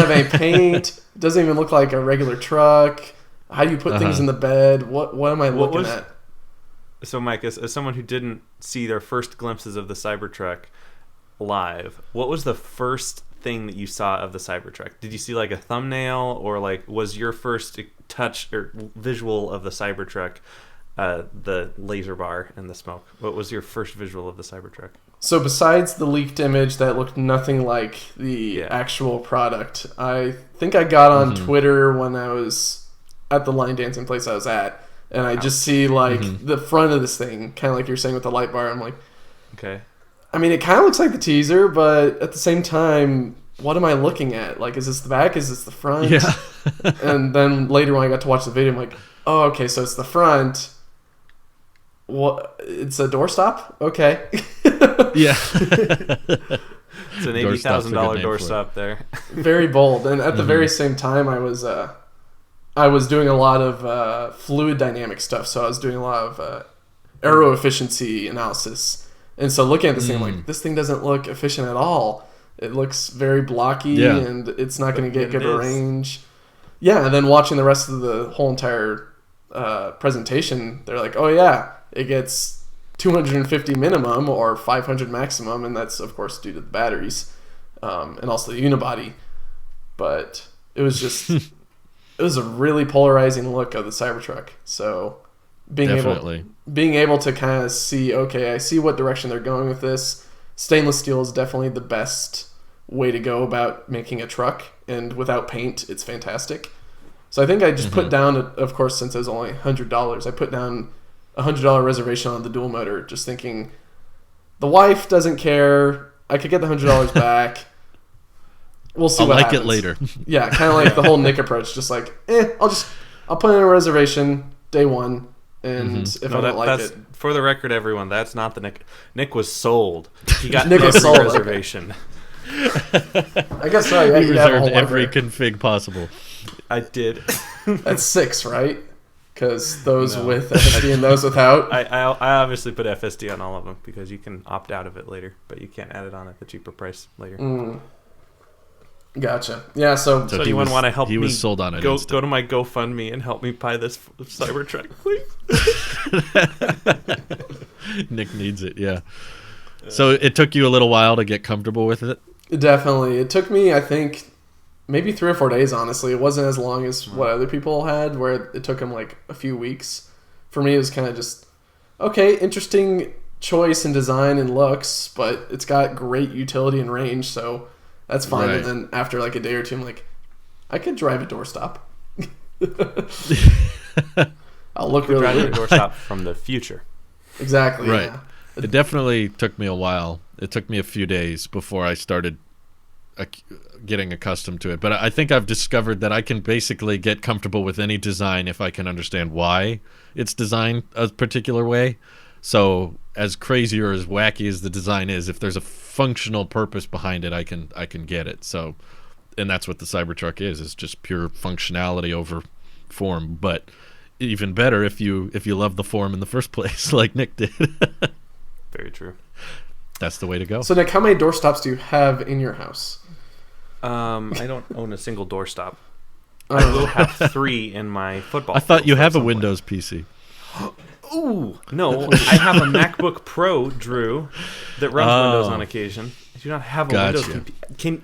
have any paint. It doesn't even look like a regular truck. How do you put things in the bed? What am I looking at?" So, Mike, as someone who didn't see their first glimpses of the Cybertruck live, what was the first thing that you saw of the Cybertruck? Did you see like a thumbnail, or like was your first touch or visual of the Cybertruck the laser bar and the smoke? What was your first visual of the Cybertruck? So besides the leaked image that looked nothing like the Yeah. actual product, I think I got on Twitter when I was at the line dancing place I was at, and I just see like the front of this thing, kind of like you're saying with the light bar. I'm like, Okay. I mean, it kind of looks like the teaser, but at the same time, what am I looking at? Like, is this the back? Is this the front? Yeah. And then later when I got to watch the video, I'm like, oh, okay, so it's the front. What? It's a doorstop? Okay. Yeah. It's an Doorstop's a good $80,000 name for it. doorstop there. Very bold. And at the very same time, I was doing a lot of fluid dynamic stuff. So I was doing a lot of aero efficiency analysis. And so looking at this thing, I'm like, this thing doesn't look efficient at all. It looks very blocky, and it's not going to get But good it is. range. Yeah, and then watching the rest of the whole entire presentation, they're like, oh yeah, it gets 250 minimum or 500 maximum, and that's of course due to the batteries and also the unibody. But it was just, it was a really polarizing look of the Cybertruck. So being able to kind of see, okay, I see what direction they're going with this. Stainless steel is definitely the best way to go about making a truck, and without paint, it's fantastic. So I think I just put down, of course, since it was only $100, I put down a $100 reservation on the dual motor, just thinking the wife doesn't care. I could get the $100 back. We'll see I'll what like happens. it later. Yeah, kind of like the whole Nick approach, just like, I'll put in a reservation day one, and if I don't like it. For the record, everyone, that's not the Nick. Nick was sold. He got Nick was every sold, okay. reservation. I guess so. Yeah, He you have a whole reserved every library. config possible. I did. That's 6, right? Because those No. with FSD and those without. I obviously put FSD on all of them because you can opt out of it later, but you can't add it on at the cheaper price later. Gotcha. Yeah, so So he anyone was- want to help he me? was sold on it Go instant. to my GoFundMe and help me buy this Cybertruck, please. Nick needs it. Yeah. So it took you a little while to get comfortable with it? Definitely. It took me, I think, maybe 3 or 4 days, honestly. It wasn't as long as what other people had, where it took them like a few weeks. For me, it was kind of just, okay, interesting choice in design and looks, but it's got great utility and range, so that's fine. Right. And then after like a day or two, I'm like, I could drive a doorstop. I'll look really Driving a weird. doorstop from the future. Exactly. Right. Yeah. It definitely took me a while. It took me a few days before I started getting accustomed to it. But I think I've discovered that I can basically get comfortable with any design if I can understand why it's designed a particular way. So as crazy or as wacky as the design is, if there's a functional purpose behind it, I can get it. So, and that's what the Cybertruck is. It's just pure functionality over form. But even better if you love the form in the first place, like Nick did. Very true. That's the way to go. So, Nick, how many doorstops do you have in your house? I don't own a single doorstop. I will have 3 in my football. I thought field you at have a some point. Windows PC. Ooh, no. I have a MacBook Pro, Drew, that runs Windows on occasion. I do not have a Gotcha. Windows computer.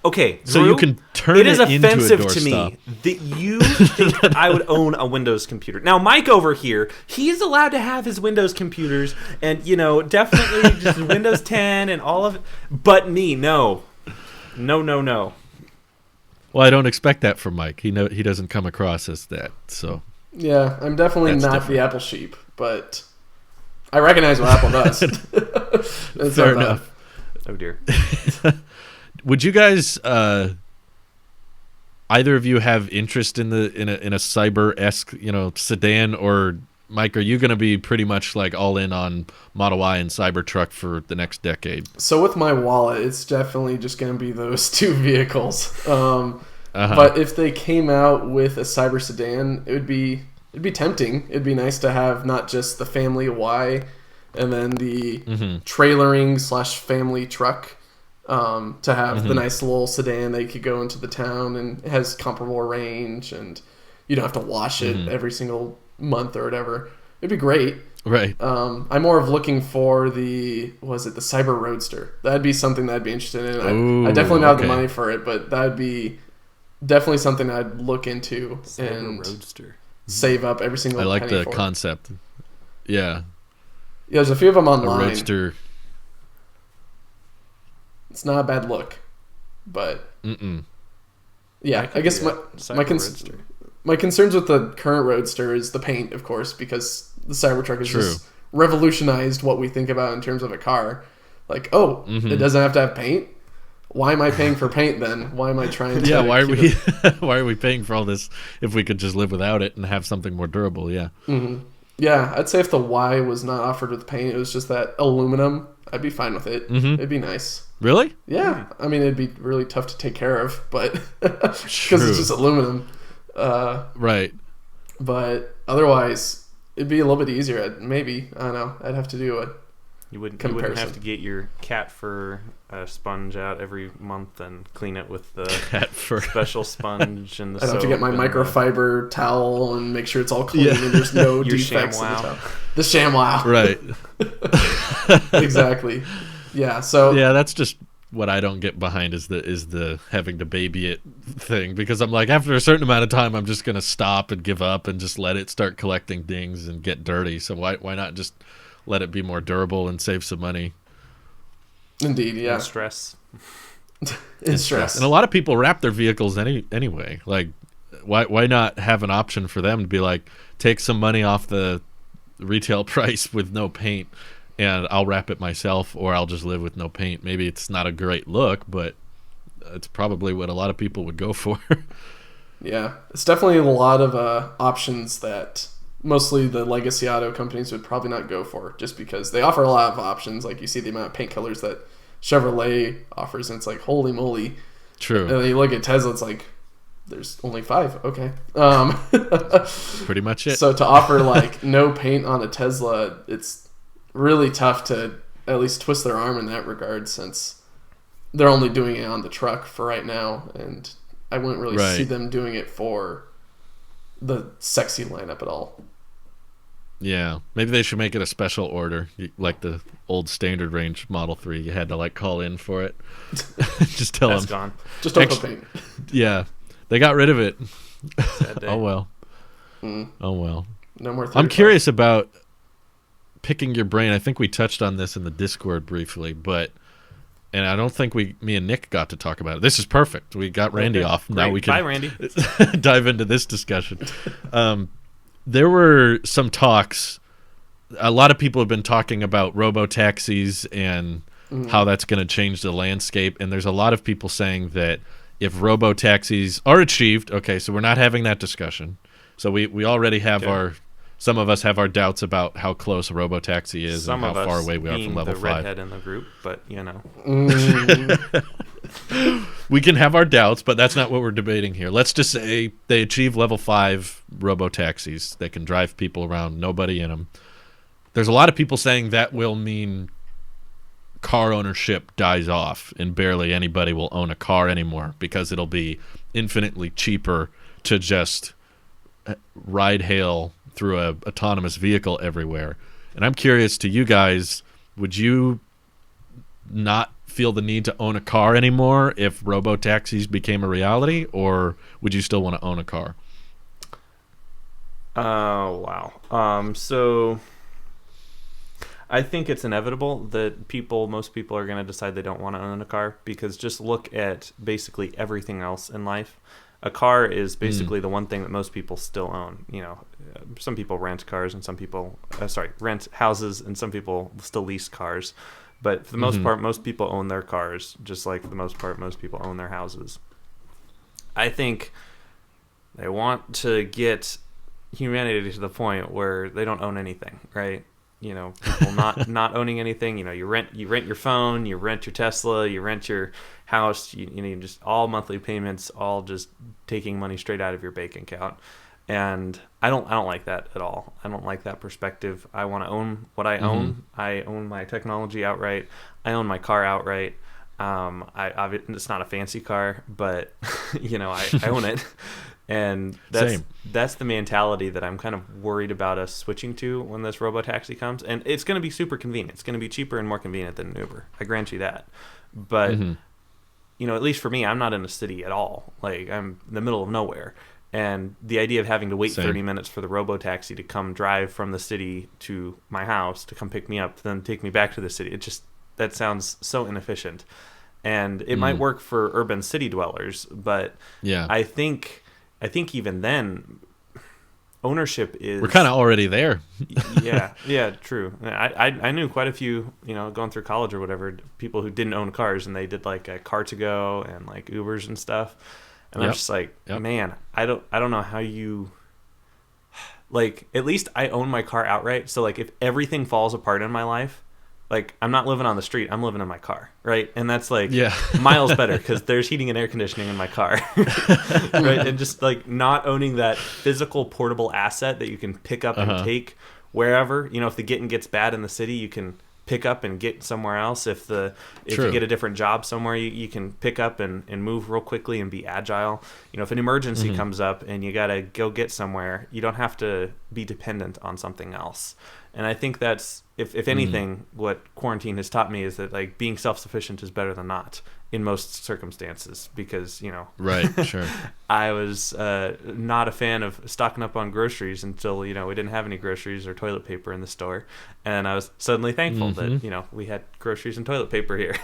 Okay, So Drew, you can turn it is it into a offensive to me doorstop. that you think that I would own a Windows computer. Now, Mike over here, he's allowed to have his Windows computers, and definitely just Windows 10 and all of it. But me, no. No. Well, I don't expect that from Mike. He doesn't come across as that. So Yeah, I'm definitely That's not different. the Apple sheep, but I recognize what Apple does. It's fair not bad. enough. Oh, dear. Would you guys, either of you, have interest in a cyber-esque, sedan, or Mike, are you going to be pretty much like all in on Model Y and Cybertruck for the next decade? So with my wallet, it's definitely just going to be those 2 vehicles. But if they came out with a cyber sedan, it'd be tempting. It'd be nice to have not just the family Y and then the trailering / family truck. To have the nice little sedan that you could go into the town and it has comparable range and you don't have to wash it every single month or whatever. It'd be great. Right. I'm more of looking for the Cyber Roadster. That'd be something that I'd be interested in. Ooh, I definitely don't have the okay. money for it, but that'd be definitely something I'd look into and Roadster. save up every single I like penny the for. concept. Yeah. Yeah, there's a few of them A online. Roadster. It's not a bad look, but Mm-mm. yeah, I guess my Roadster. my concerns with the current Roadster is the paint, of course, because the Cybertruck has True. just revolutionized what we think about in terms of a car. Like, it doesn't have to have paint. Why am I paying for paint then? Why am I trying to? Yeah, why are keep we it- why are we paying for all this if we could just live without it and have something more durable? Yeah. Yeah, I'd say if the Y was not offered with paint, it was just that aluminum, I'd be fine with it. It'd be nice. Really? Yeah, I mean, it'd be really tough to take care of, but because True. it's just aluminum. Right. But otherwise, it'd be a little bit easier. Maybe, I don't know. I'd have to do it. You wouldn't Comparison. have to get your cat fur sponge out every month and clean it with the Cat fur. special sponge and the I'd have to get my soap and microfiber towel and make sure it's all clean Yeah. and there's no Your defects in the ShamWow. towel. The ShamWow. Right. Exactly. Yeah, so Yeah, that's just what I don't get behind is the having to baby it thing, because I'm like, after a certain amount of time I'm just gonna stop and give up and just let it start collecting dings and get dirty. So why not just let it be more durable and save some money? indeed, yeah. and stress. It's stress. And a lot of people wrap their vehicles anyway. Like, why not have an option for them to be like, take some money off the retail price with no paint, and I'll wrap it myself, or I'll just live with no paint. Maybe it's not a great look, but it's probably what a lot of people would go for. Yeah, it's definitely a lot of options that mostly the legacy auto companies would probably not go for, just because they offer a lot of options. Like, you see the amount of paint colors that Chevrolet offers, and it's like, holy moly. True. And then you look at Tesla, it's like, there's only 5. Okay. Pretty much it. So to offer like no paint on a Tesla, it's really tough to at least twist their arm in that regard, since they're only doing it on the truck for right now, and I wouldn't really Right. see them doing it for the sexy lineup at all. Yeah, maybe they should make it a special order, like the old standard range Model 3. You had to like call in for it. Just tell That's them. gone. Just don't paint. Yeah, they got rid of it. Sad day. Oh well. Mm. Oh well. No more. I'm curious about picking your brain. I think we touched on this in the Discord briefly, and I don't think me and Nick got to talk about it. This is perfect. We got Randy off. Great. Now we can Bye, Randy. dive into this discussion. There were some talks. A lot of people have been talking about robo-taxis and how that's going to change the landscape. And there's a lot of people saying that if robo-taxis are achieved, okay, so we're not having that discussion. So we already have some of us have our doubts about how close a robo-taxi is and how far away we are from level 5. The redhead in the group, but you know. We can have our doubts, but that's not what we're debating here. Let's just say they achieve level 5 robo-taxis. They can drive people around, nobody in them. There's a lot of people saying that will mean car ownership dies off and barely anybody will own a car anymore because it'll be infinitely cheaper to just ride-hail through a autonomous vehicle everywhere. And I'm curious to you guys, would you not feel the need to own a car anymore if robo-taxis became a reality, or would you still want to own a car? Oh, wow. So I think it's inevitable that most people are going to decide they don't want to own a car, because just look at basically everything else in life. A car is basically the one thing that most people still own. You know, some people rent cars and some people, rent houses, and some people still lease cars. But for the most part, most people own their cars, just like for the most part, most people own their houses. I think they want to get humanity to the point where they don't own anything, right? You know, people not owning anything. You know, you rent your phone, you rent your Tesla, you rent your house. You know, just all monthly payments, all just taking money straight out of your bank account. And I don't like that at all. I don't like that perspective. I want to own what I own. I own my technology outright. I own my car outright. It's not a fancy car, but you know, I own it. And that's the mentality that I'm kind of worried about us switching to when this robo-taxi comes. And it's going to be super convenient. It's going to be cheaper and more convenient than an Uber. I grant you that. But, you know, at least for me, I'm not in a city at all. Like, I'm in the middle of nowhere. And the idea of having to wait 30 minutes for the robo-taxi to come drive from the city to my house to come pick me up, then take me back to the city, that sounds so inefficient. And it might work for urban city dwellers, but I think even then, ownership is... We're kind of already there. yeah, true. I knew quite a few, you know, going through college or whatever, people who didn't own cars, and they did like a car-to-go and like Ubers and stuff. And I'm just like, man, I don't know how you... Like, at least I own my car outright, so like if everything falls apart in my life, like, I'm not living on the street, I'm living in my car, right? And that's like miles better, because there's heating and air conditioning in my car, right? And just like not owning that physical portable asset that you can pick up and take wherever. You know, if the getting gets bad in the city, you can pick up and get somewhere else. If you get a different job somewhere, you can pick up and move real quickly and be agile. You know, if an emergency comes up and you got to go get somewhere, you don't have to be dependent on something else. And I think that's, if anything, what quarantine has taught me is that like being self-sufficient is better than not in most circumstances, because, you know, I was not a fan of stocking up on groceries until, you know, we didn't have any groceries or toilet paper in the store. And I was suddenly thankful that, you know, we had groceries and toilet paper here.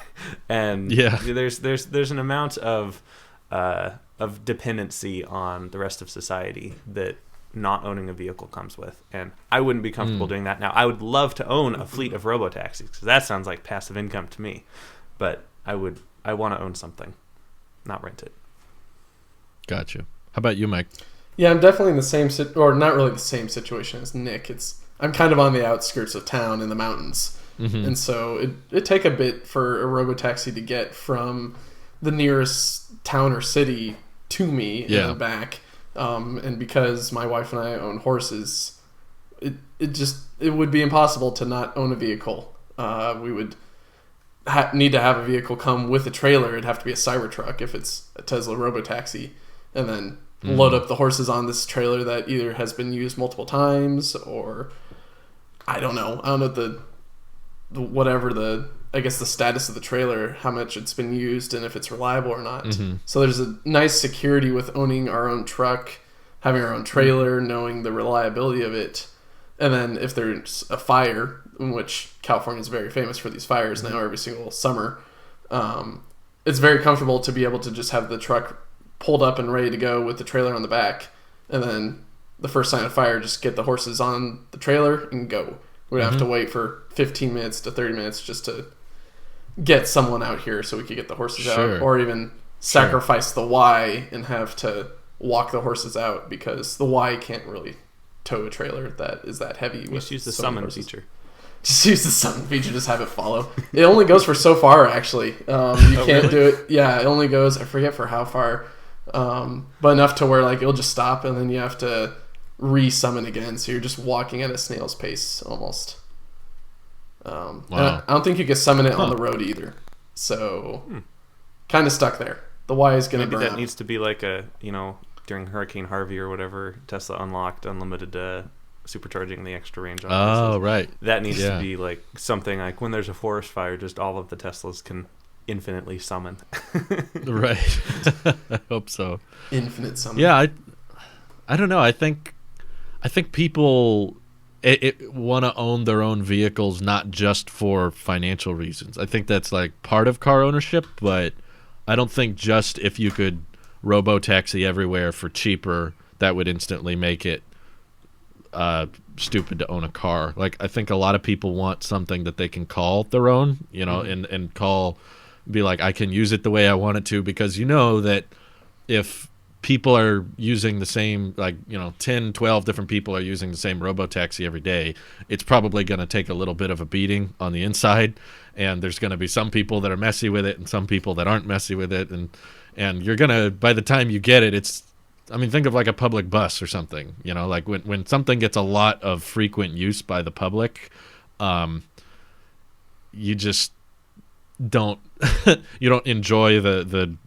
And there's an amount of dependency on the rest of society that not owning a vehicle comes with, and I wouldn't be comfortable doing that. Now, I would love to own a fleet of robo-taxis, because that sounds like passive income to me, but I want to own something, not rent it. Gotcha. How about you, Mike? Yeah, I'm definitely in the same or not really the same situation as Nick. I'm kind of on the outskirts of town in the mountains, and so it'd take a bit for a robo-taxi to get from the nearest town or city to me and back. And because my wife and I own horses, it would be impossible to not own a vehicle. We would need to have a vehicle come with a trailer. It'd have to be a Cybertruck if it's a Tesla robotaxi, and then load up the horses on this trailer that either has been used multiple times or I don't know. I don't know whatever I guess the status of the trailer, how much it's been used, and if it's reliable or not. So there's a nice security with owning our own truck, having our own trailer, knowing the reliability of it. And then if there's a fire, in which California is very famous for these fires now every single summer, it's very comfortable to be able to just have the truck pulled up and ready to go with the trailer on the back. And then the first sign of fire, just get the horses on the trailer and go. We don't have to wait for 15 minutes to 30 minutes just to get someone out here so we could get the horses out, or even sacrifice the Y and have to walk the horses out because the Y can't really tow a trailer that is that heavy. Just use the summon feature. Just use the summon feature, just have it follow. It only goes for so far, actually. You can't do it. Yeah, it only goes, I forget for how far, but enough to where like it'll just stop and then you have to re-summon again, so you're just walking at a snail's pace almost. Wow. I don't think you can summon it on the road either, so kind of stuck there. The Y is going to burn that out. Needs to be like a, during Hurricane Harvey or whatever, Tesla unlocked unlimited supercharging, the extra range on horses. Right. That needs to be like something like when there's a forest fire, just all of the Teslas can infinitely summon. Right. I hope so. Infinite summon. Yeah, I don't know. I think people want to own their own vehicles not just for financial reasons. I think that's like part of car ownership, but I don't think just if you could robo-taxi everywhere for cheaper, that would instantly make it stupid to own a car. Like, I think a lot of people want something that they can call their own, and be like, I can use it the way I want it to, because that if people are using the same, 10, 12 different people are using the same robo-taxi every day, it's probably going to take a little bit of a beating on the inside, and there's going to be some people that are messy with it and some people that aren't messy with it, and you're going to, by the time you get it, think of like a public bus or something, like when something gets a lot of frequent use by the public, you just don't you don't enjoy the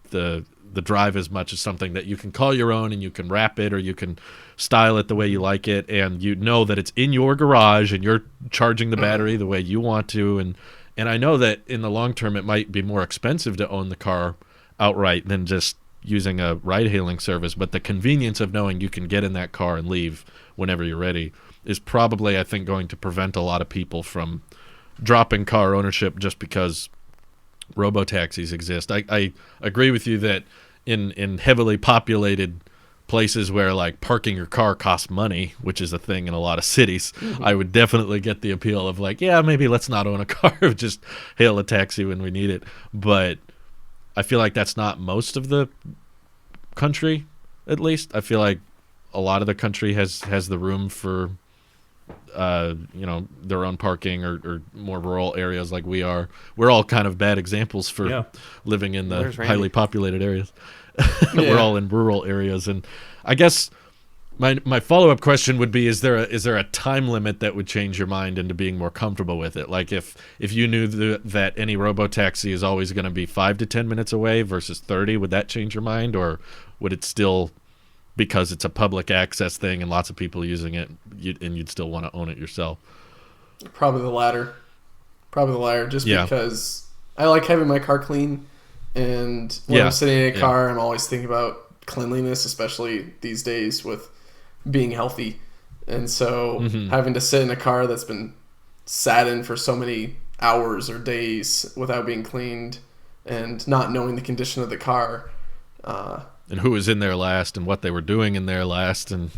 drive as much as something that you can call your own and you can wrap it or you can style it the way you like it, and that it's in your garage and you're charging the battery the way you want to, and I know that in the long term it might be more expensive to own the car outright than just using a ride-hailing service, but the convenience of knowing you can get in that car and leave whenever you're ready is probably, I think, going to prevent a lot of people from dropping car ownership just because robo-taxis exist. I agree with you that in heavily populated places where like parking your car costs money, which is a thing in a lot of cities, I would definitely get the appeal of like, yeah, maybe let's not own a car, just hail a taxi when we need it. But I feel like that's not most of the country, at least. I feel like a lot of the country has the room for their own parking or more rural areas like we are. We're all kind of bad examples for living in the highly populated areas. We're all in rural areas, and I guess my follow-up question would be: is there a time limit that would change your mind into being more comfortable with it? Like if you knew that any robo-taxi is always going to be 5 to 10 minutes away versus 30, would that change your mind, or would it still, because it's a public access thing and lots of people using it, you'd still want to own it yourself? Probably the latter. Just because I like having my car clean, and when I'm sitting in a car, I'm always thinking about cleanliness, especially these days with being healthy. And so having to sit in a car that's been sat in for so many hours or days without being cleaned and not knowing the condition of the car, and who was in there last and what they were doing in there last, and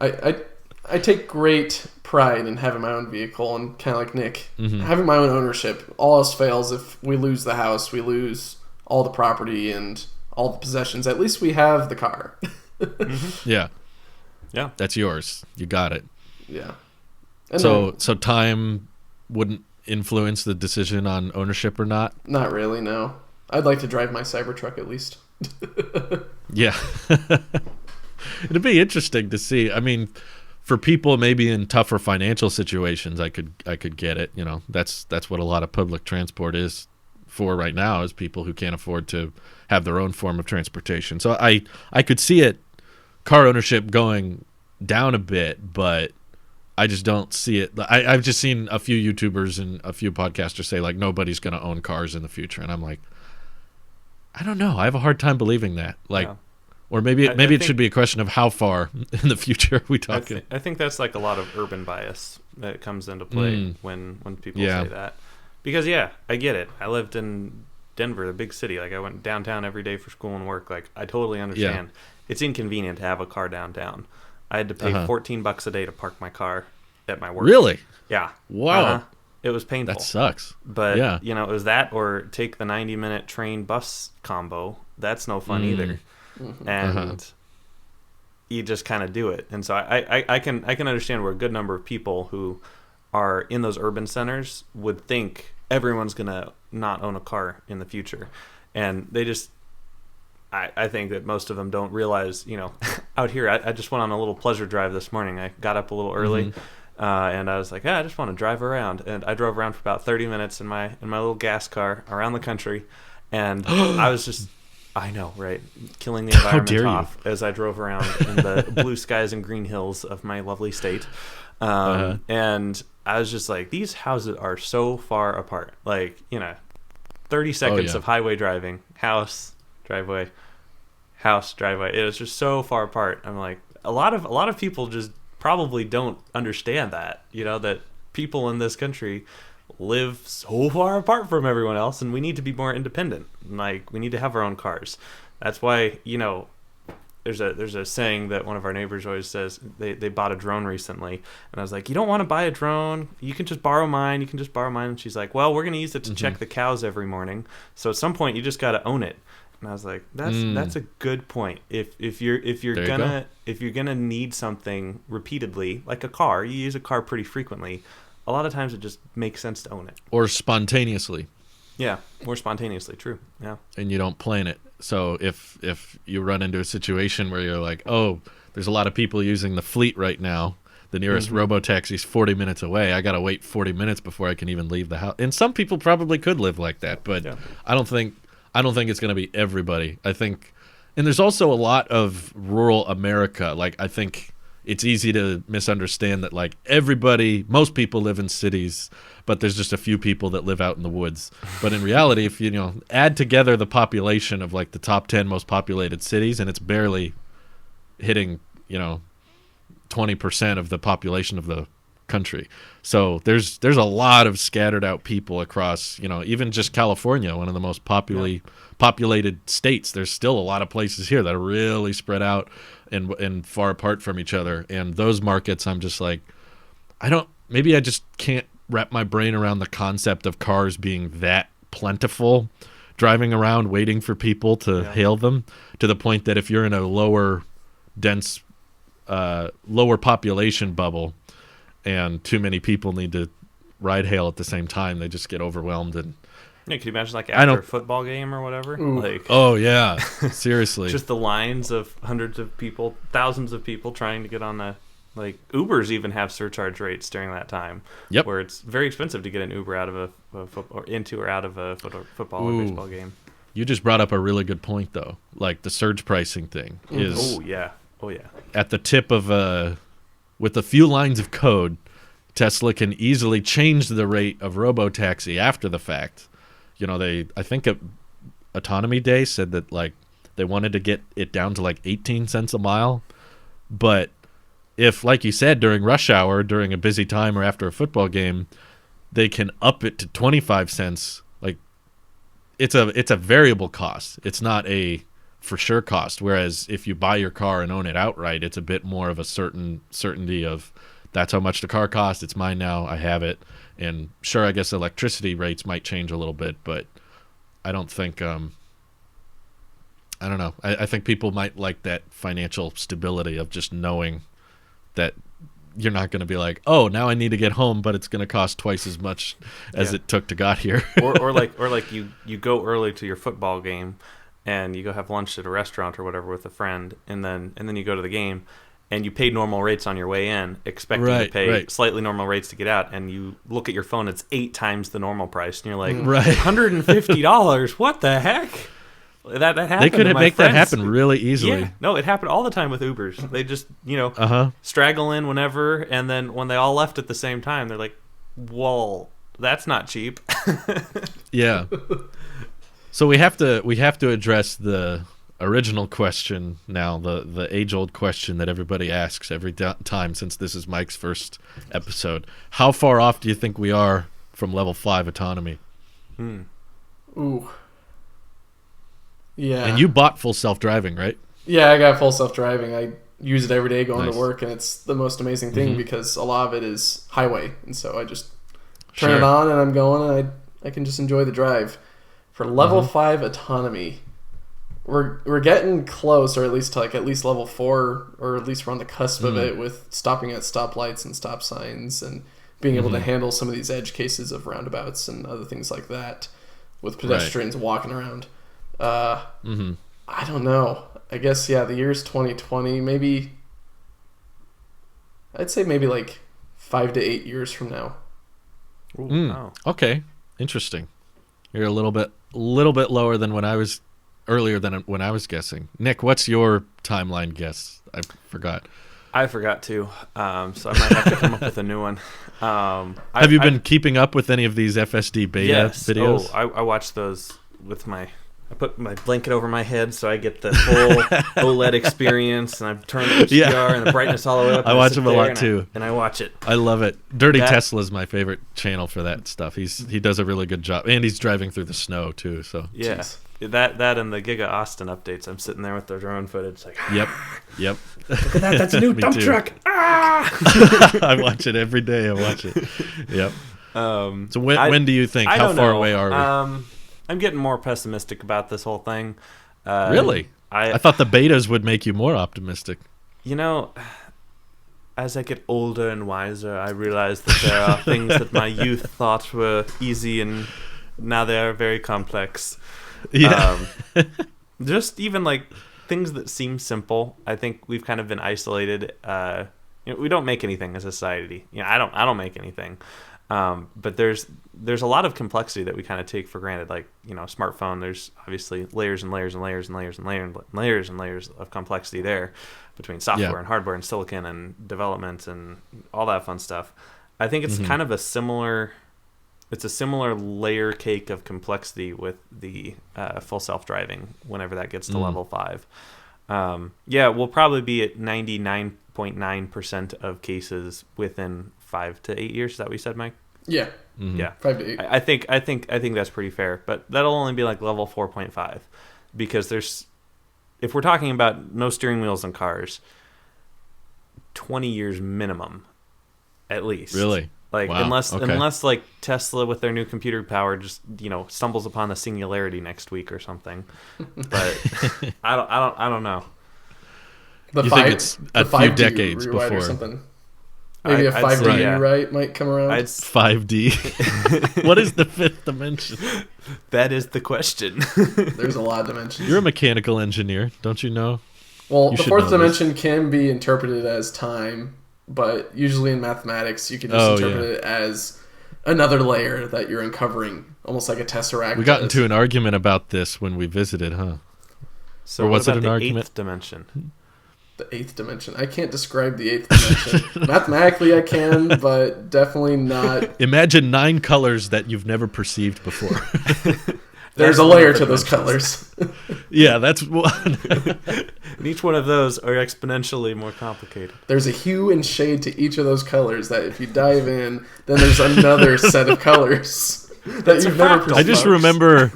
I take great pride in having my own vehicle, and kind of like Nick, having my own ownership. All else fails, if we lose the house, we lose all the property and all the possessions. At least we have the car. Yeah, that's yours. You got it. Yeah. And so time wouldn't influence the decision on ownership or not? Not really, no. I'd like to drive my Cybertruck at least. Yeah. It'd be interesting to see. I mean, for people maybe in tougher financial situations, I could get it. That's what a lot of public transport is for right now, is people who can't afford to have their own form of transportation. So I could see car ownership going down a bit, but I just don't see it. I've just seen a few YouTubers and a few podcasters say like nobody's going to own cars in the future, and I'm like, I don't know. I have a hard time believing that. Like, or maybe it should be a question of how far in the future are we talking. I think that's like a lot of urban bias that comes into play when people say that. Because I get it. I lived in Denver, the big city. Like I went downtown every day for school and work. Like I totally understand. It's inconvenient to have a car downtown. I had to pay $14 a day to park my car at my work. Really? Yeah. Wow. It was painful. That sucks. But it was that or take the 90-minute train bus combo. That's no fun either. And you just kind of do it. And so I can understand where a good number of people who are in those urban centers would think everyone's going to not own a car in the future. And they just, I think that most of them don't realize, out here, I just went on a little pleasure drive this morning. I got up a little early and I was like, I just want to drive around. And I drove around for about 30 minutes in my little gas car around the country. And I was just, I know, right? Killing the environment off as I drove around in the blue skies and green hills of my lovely state. And I was just like, these houses are so far apart. Like, 30 seconds of highway driving, house, driveway. It was just so far apart. I'm like, a lot of people just probably don't understand that, that people in this country live so far apart from everyone else, and we need to be more independent. Like, we need to have our own cars. That's why, there's a saying that one of our neighbors always says. They bought a drone recently, and I was like, you don't want to buy a drone, you can just borrow mine. And she's like, well, we're going to use it to check the cows every morning, so at some point you just got to own it. And I was like, that's a good point. If you're gonna need something repeatedly, like a car, you use a car pretty frequently, a lot of times it just makes sense to own it. Or spontaneously. Yeah, more spontaneously, true. Yeah. And you don't plan it. So if you run into a situation where you're like, oh, there's a lot of people using the fleet right now, the nearest robo-taxi's 40 minutes away, I got to wait 40 minutes before I can even leave the house. And some people probably could live like that, but I don't think it's going to be everybody. I think, and there's also a lot of rural America. Like, I think it's easy to misunderstand that, like, most people live in cities, but there's just a few people that live out in the woods. But in reality, if you add together the population of like the top 10 most populated cities, and it's barely hitting 20% of the population of the country. So there's a lot of scattered out people across, even just California, one of the most populated states. There's still a lot of places here that are really spread out and far apart from each other. And those markets, I'm just like, maybe I just can't wrap my brain around the concept of cars being that plentiful, driving around waiting for people to hail them, to the point that if you're in a lower population bubble and too many people need to ride hail at the same time, they just get overwhelmed. And can you imagine like after a football game or whatever? Like, oh yeah, seriously, just the lines of hundreds of people, thousands of people trying to get on the, like, Ubers even have surcharge rates during that time. Yep. Where it's very expensive to get an Uber out of a or into or out of a football or baseball game. You just brought up a really good point though. Like, the surge pricing thing is at the tip of with a few lines of code, Tesla can easily change the rate of robo-taxi after the fact. I think Autonomy Day said that, like, they wanted to get it down to like 18 cents a mile. But if, like you said, during rush hour, during a busy time or after a football game, they can up it to 25 cents. Like, it's a variable cost. It's not a for sure cost. Whereas if you buy your car and own it outright, it's a bit more of a certainty of that's how much the car costs. It's mine now. I have it. And sure, I guess electricity rates might change a little bit, but I don't think I don't know. I think people might like that financial stability of just knowing that you're not going to be like, oh, now I need to get home, but it's going to cost twice as much as it took to got here. or like you go early to your football game and you go have lunch at a restaurant or whatever with a friend, and then you go to the game and you pay normal rates on your way in, expecting to pay slightly normal rates to get out, and you look at your phone, it's 8 times the normal price, and you're like, $150? What the heck? That happened. They could to my make that friends. happen really easily. Yeah, no, it happened all the time with Ubers. They just, Uh-huh. straggle in whenever, and then when they all left at the same time, they're like, "Well, that's not cheap." Yeah. So we have to address the original question now, the age-old question that everybody asks every time since this is Mike's first episode. How far off do you think we are from level 5 autonomy? Ooh. Yeah. And you bought full self-driving, right? Yeah, I got full self-driving. I use it every day going Nice. to work, and it's the most amazing thing because a lot of it is highway, and so I just turn Sure. it on and I'm going, and I can just enjoy the drive. For level 5 autonomy, we're getting close, or at least to at least level 4, or at least we're on the cusp of it with stopping at stoplights and stop signs and being able to handle some of these edge cases of roundabouts and other things like that with pedestrians walking around. I don't know. I guess, the year's 2020. Maybe, I'd say maybe like 5 to 8 years from now. Ooh, wow. Okay. Interesting. You're a little bit lower than earlier than when I was guessing. Nick, what's your timeline guess? I forgot. I forgot to, so I might have to come up with a new one. Have you been keeping up with any of these FSD beta videos? Oh, I watched those with I put my blanket over my head so I get the full OLED experience, and I've turned the HDR and the brightness all the way up. I watch them a lot too. And I watch it. I love it. Dirty Tesla is my favorite channel for that stuff. He does a really good job, and he's driving through the snow too. So yeah, Jeez. that and the Giga Austin updates. I'm sitting there with the drone footage, like Yep. look at that, that's a new Me dump too. truck. I watch it every day. I watch it. Yep. So when do you think? I How don't far know. away are we? I'm getting more pessimistic about this whole thing. Really? I thought the betas would make you more optimistic. As I get older and wiser, I realize that there are things that my youth thought were easy, and now they are very complex. Yeah. Just even like things that seem simple. I think we've kind of been isolated. We don't make anything as a society. I don't make anything. But there's a lot of complexity that we kind of take for granted. Like, smartphone, there's obviously layers and layers and layers and layers and layers and layers of complexity there between software and hardware and silicon and development and all that fun stuff. I think it's kind of a similar layer cake of complexity with the full self-driving whenever that gets to level 5. We'll probably be at 99.9% of cases within 5 to 8 years. Is that what you said, Mike? Yeah. Yeah. 5 to 8. I think that's pretty fair, but that'll only be like level 4.5 because if we're talking about no steering wheels in cars, 20 years minimum, at least. Really? Like Wow. unless like Tesla with their new computer power just stumbles upon the singularity next week or something, but I don't know. You think it's a few decades rewrite before? or something? Maybe a I'd 5D say, yeah. rewrite might come around. 5D. What is the fifth dimension? That is the question. There's a lot of dimensions. You're a mechanical engineer, don't you know? Well, You the should fourth know this. dimension can be interpreted as time, but usually in mathematics, you can just interpret it as another layer that you're uncovering, almost like a tesseract. We got into an argument about this when we visited, huh? So Or was what it about an the argument? 8th dimension? the 8th dimension. I can't describe the 8th dimension. Mathematically, I can, but definitely not. Imagine 9 colors that you've never perceived before. There's a layer to those colors. Yeah, that's one. And each one of those are exponentially more complicated. There's a hue and shade to each of those colors that if you dive in, then there's another set of colors that you've never perceived. I just remember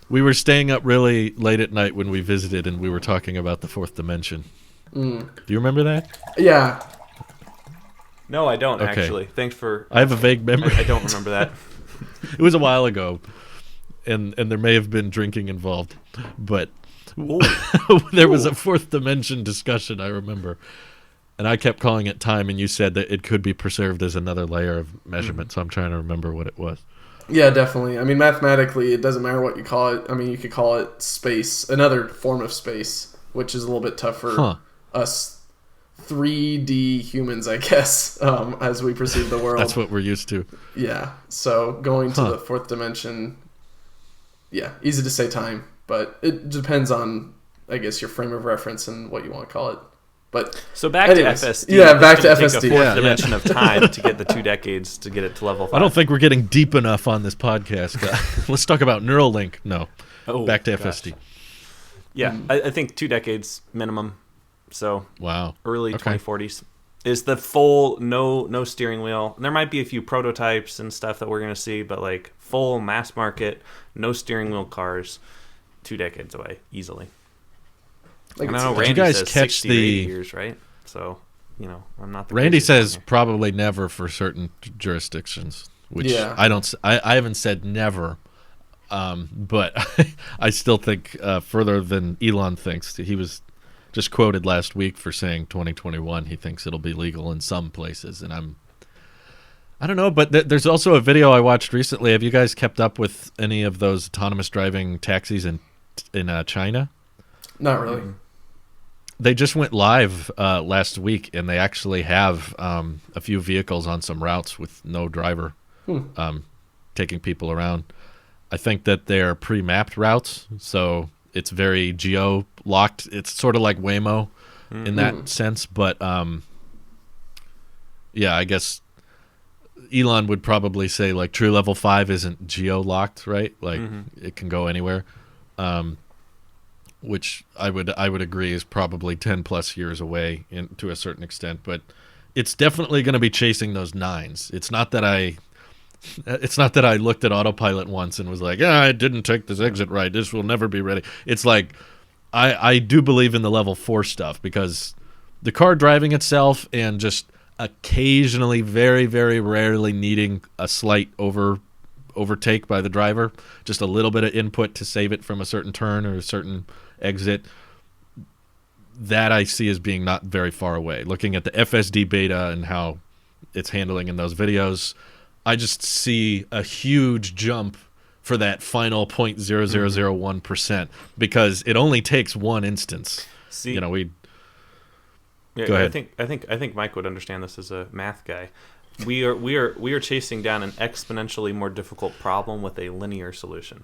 we were staying up really late at night when we visited, and we were talking about the 4th dimension. Do you remember that? Yeah. No, I don't, Okay. actually. Thanks for... I have a vague memory. I don't remember that. It was a while ago, and there may have been drinking involved, but there was a 4th dimension discussion, I remember, and I kept calling it time, and you said that it could be preserved as another layer of measurement, so I'm trying to remember what it was. Yeah, definitely. I mean, mathematically, it doesn't matter what you call it. I mean, you could call it space, another form of space, which is a little bit tough for us 3D humans, I guess, as we perceive the world. That's what we're used to. Yeah. So going to the 4th dimension, yeah, easy to say time. but it depends on, I guess, your frame of reference and what you want to call it. But so back anyways, to FSD. Yeah, back to take FSD. A fourth dimension of time to get the 2 decades to get it to level 5. I don't think we're getting deep enough on this podcast. Let's talk about Neuralink. No, back to FSD. Yeah, I think 2 decades minimum. So early 2040s is the full no steering wheel. And there might be a few prototypes and stuff that we're going to see, but like full mass market, no steering wheel cars, 2 decades away easily. Like, and I know Randy you guys says catch 60 to 80 years, right? So, I'm not the Randy says probably never for certain jurisdictions, which I haven't said never. But I still think further than Elon thinks. He was just quoted last week for saying 2021 he thinks it'll be legal in some places, and I don't know, but there's also a video I watched recently. Have you guys kept up with any of those autonomous driving taxis in China? Not really. They just went live last week, and they actually have a few vehicles on some routes with no driver taking people around. I think that they're pre-mapped routes, so it's very geo-locked. It's sort of like Waymo in that sense, but I guess Elon would probably say like true level 5 isn't geo-locked, right? Like it can go anywhere, which I would agree is probably 10 plus years away to a certain extent, but it's definitely going to be chasing those 9s. It's not that I looked at autopilot once and was like, I didn't take this exit right. This will never be ready. It's like, I do believe in the level 4 stuff, because the car driving itself and just occasionally, very, very rarely needing a slight overtake by the driver, just a little bit of input to save it from a certain turn or a certain exit, that I see as being not very far away. Looking at the FSD beta and how it's handling in those videos, I just see a huge jump for that final 0.0001%, because it only takes one instance. See, go ahead. I think Mike would understand this as a math guy. We are chasing down an exponentially more difficult problem with a linear solution.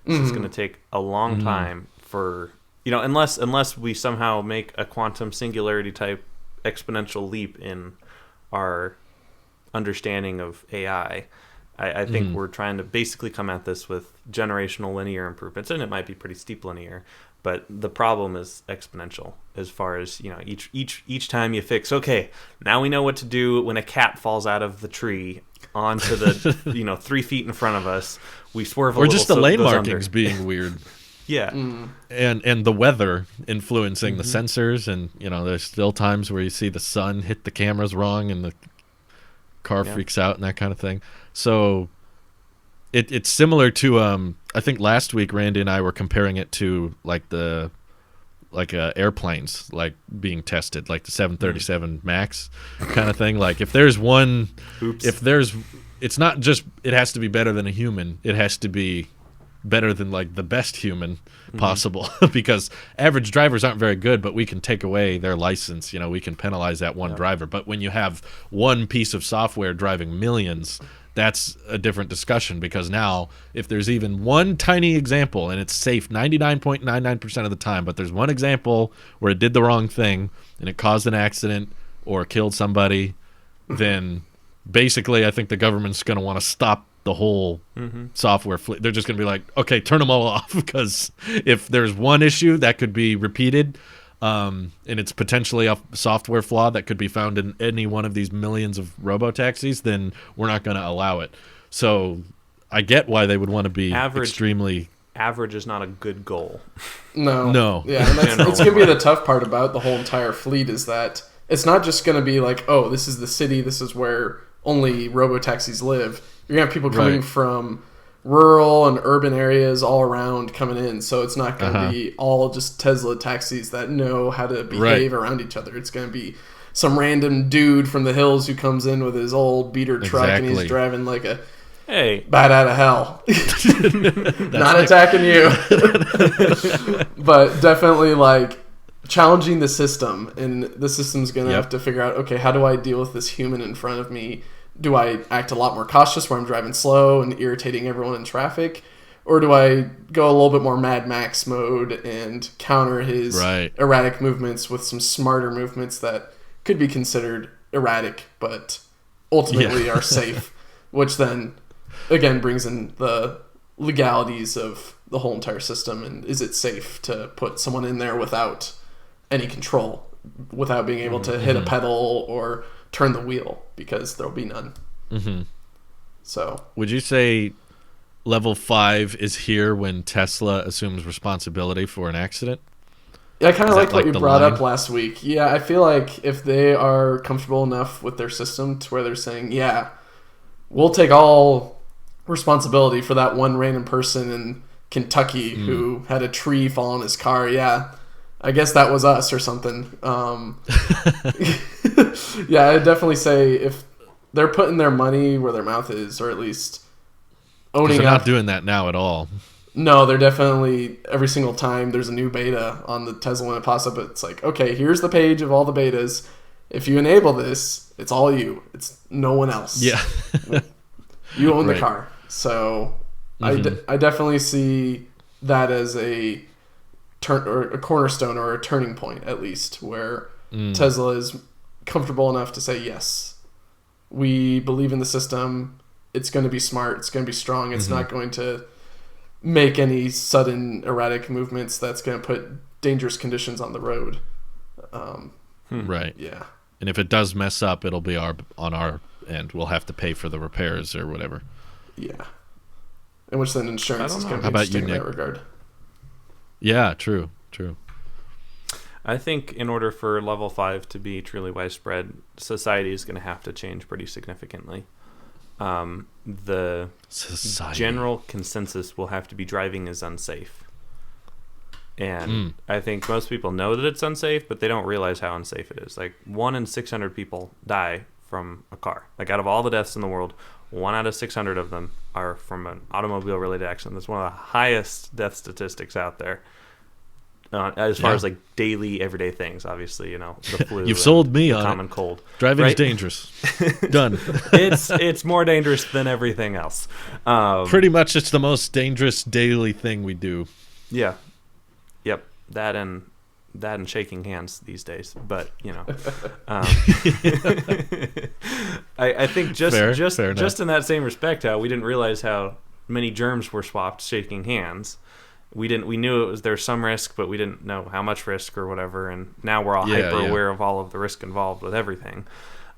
So it's going to take a long time for unless we somehow make a quantum singularity type exponential leap in our understanding of AI. I think we're trying to basically come at this with generational linear improvements, and it might be pretty steep linear, but the problem is exponential as far as each time you fix. Okay, now we know what to do when a cat falls out of the tree onto the 3 feet in front of us. We swerve a little, or just the so lane markings being weird. Yeah, and the weather influencing the sensors, and there's still times where you see the sun hit the cameras wrong and the car freaks out and that kind of thing. So it's similar to I think last week Randy and I were comparing it to airplanes like being tested, like the 737 Max kind of thing. Like if there's one, it's not just it has to be better than a human. It has to be better than like the best human possible, because average drivers aren't very good, but we can take away their license. We can penalize that one driver. But when you have one piece of software driving millions, that's a different discussion, because now if there's even one tiny example, and it's safe 99.99% of the time, but there's one example where it did the wrong thing and it caused an accident or killed somebody, then basically I think the government's going to want to stop the whole software fleet. They're just going to be like, okay, turn them all off, because if there's one issue that could be repeated, and it's potentially a software flaw that could be found in any one of these millions of robo-taxis, then we're not going to allow it. So I get why they would want to be extremely... Average is not a good goal. No. Yeah, and it's going to be the tough part about the whole entire fleet, is that it's not just going to be like, oh, this is the city, this is where only robo-taxis live. You're going to have people coming from rural and urban areas all around coming in. So it's not going to be all just Tesla taxis that know how to behave around each other. It's going to be some random dude from the hills who comes in with his old beater truck and he's driving like a bat out of hell. Not attacking you. But definitely like challenging the system. And the system's going to have to figure out, okay, how do I deal with this human in front of me? Do I act a lot more cautious where I'm driving slow and irritating everyone in traffic? Or do I go a little bit more Mad Max mode and counter his erratic movements with some smarter movements that could be considered erratic, but ultimately are safe, which then, again, brings in the legalities of the whole entire system. And is it safe to put someone in there without any control, without being able to hit a pedal or turn the wheel, because there'll be none. So would you say level 5 is here when Tesla assumes responsibility for an accident? Yeah, I kind of like what you brought up last week. Yeah, I feel like if they are comfortable enough with their system to where they're saying, yeah, we'll take all responsibility for that one random person in Kentucky who had a tree fall on his car. Yeah, I guess that was us or something. Yeah, I'd definitely say if they're putting their money where their mouth is, or at least owning they're not doing that now at all. No, they're definitely, every single time there's a new beta on the Tesla when it pops up, it's like, okay, here's the page of all the betas. If you enable this, it's all you. It's no one else. Yeah. You own the car. So I definitely see that as a cornerstone or a turning point, at least, where Tesla is comfortable enough to say, yes, we believe in the system. It's going to be smart. It's going to be strong. It's not going to make any sudden erratic movements that's going to put dangerous conditions on the road. Right. Yeah. And if it does mess up, it'll be on our end. We'll have to pay for the repairs or whatever. Yeah. In which then insurance is going to be interesting in that regard. Yeah, true. I think in order for level 5 to be truly widespread, society is going to have to change pretty significantly. The general consensus will have to be driving is unsafe. And I think most people know that it's unsafe, but they don't realize how unsafe it is. Like 1 in 600 people die from a car. Like out of all the deaths in the world, 1 out of 600 of them are from an automobile-related accident. That's one of the highest death statistics out there. As far as like daily, everyday things, obviously, the flu. You've sold me on common cold. Driving is dangerous. Done. It's more dangerous than everything else. Pretty much, it's the most dangerous daily thing we do. Yeah. Yep. That and shaking hands these days. But I think just in that same respect, how we didn't realize how many germs were swapped shaking hands. We knew there's some risk, but we didn't know how much risk or whatever. And now we're all hyper aware of all of the risk involved with everything.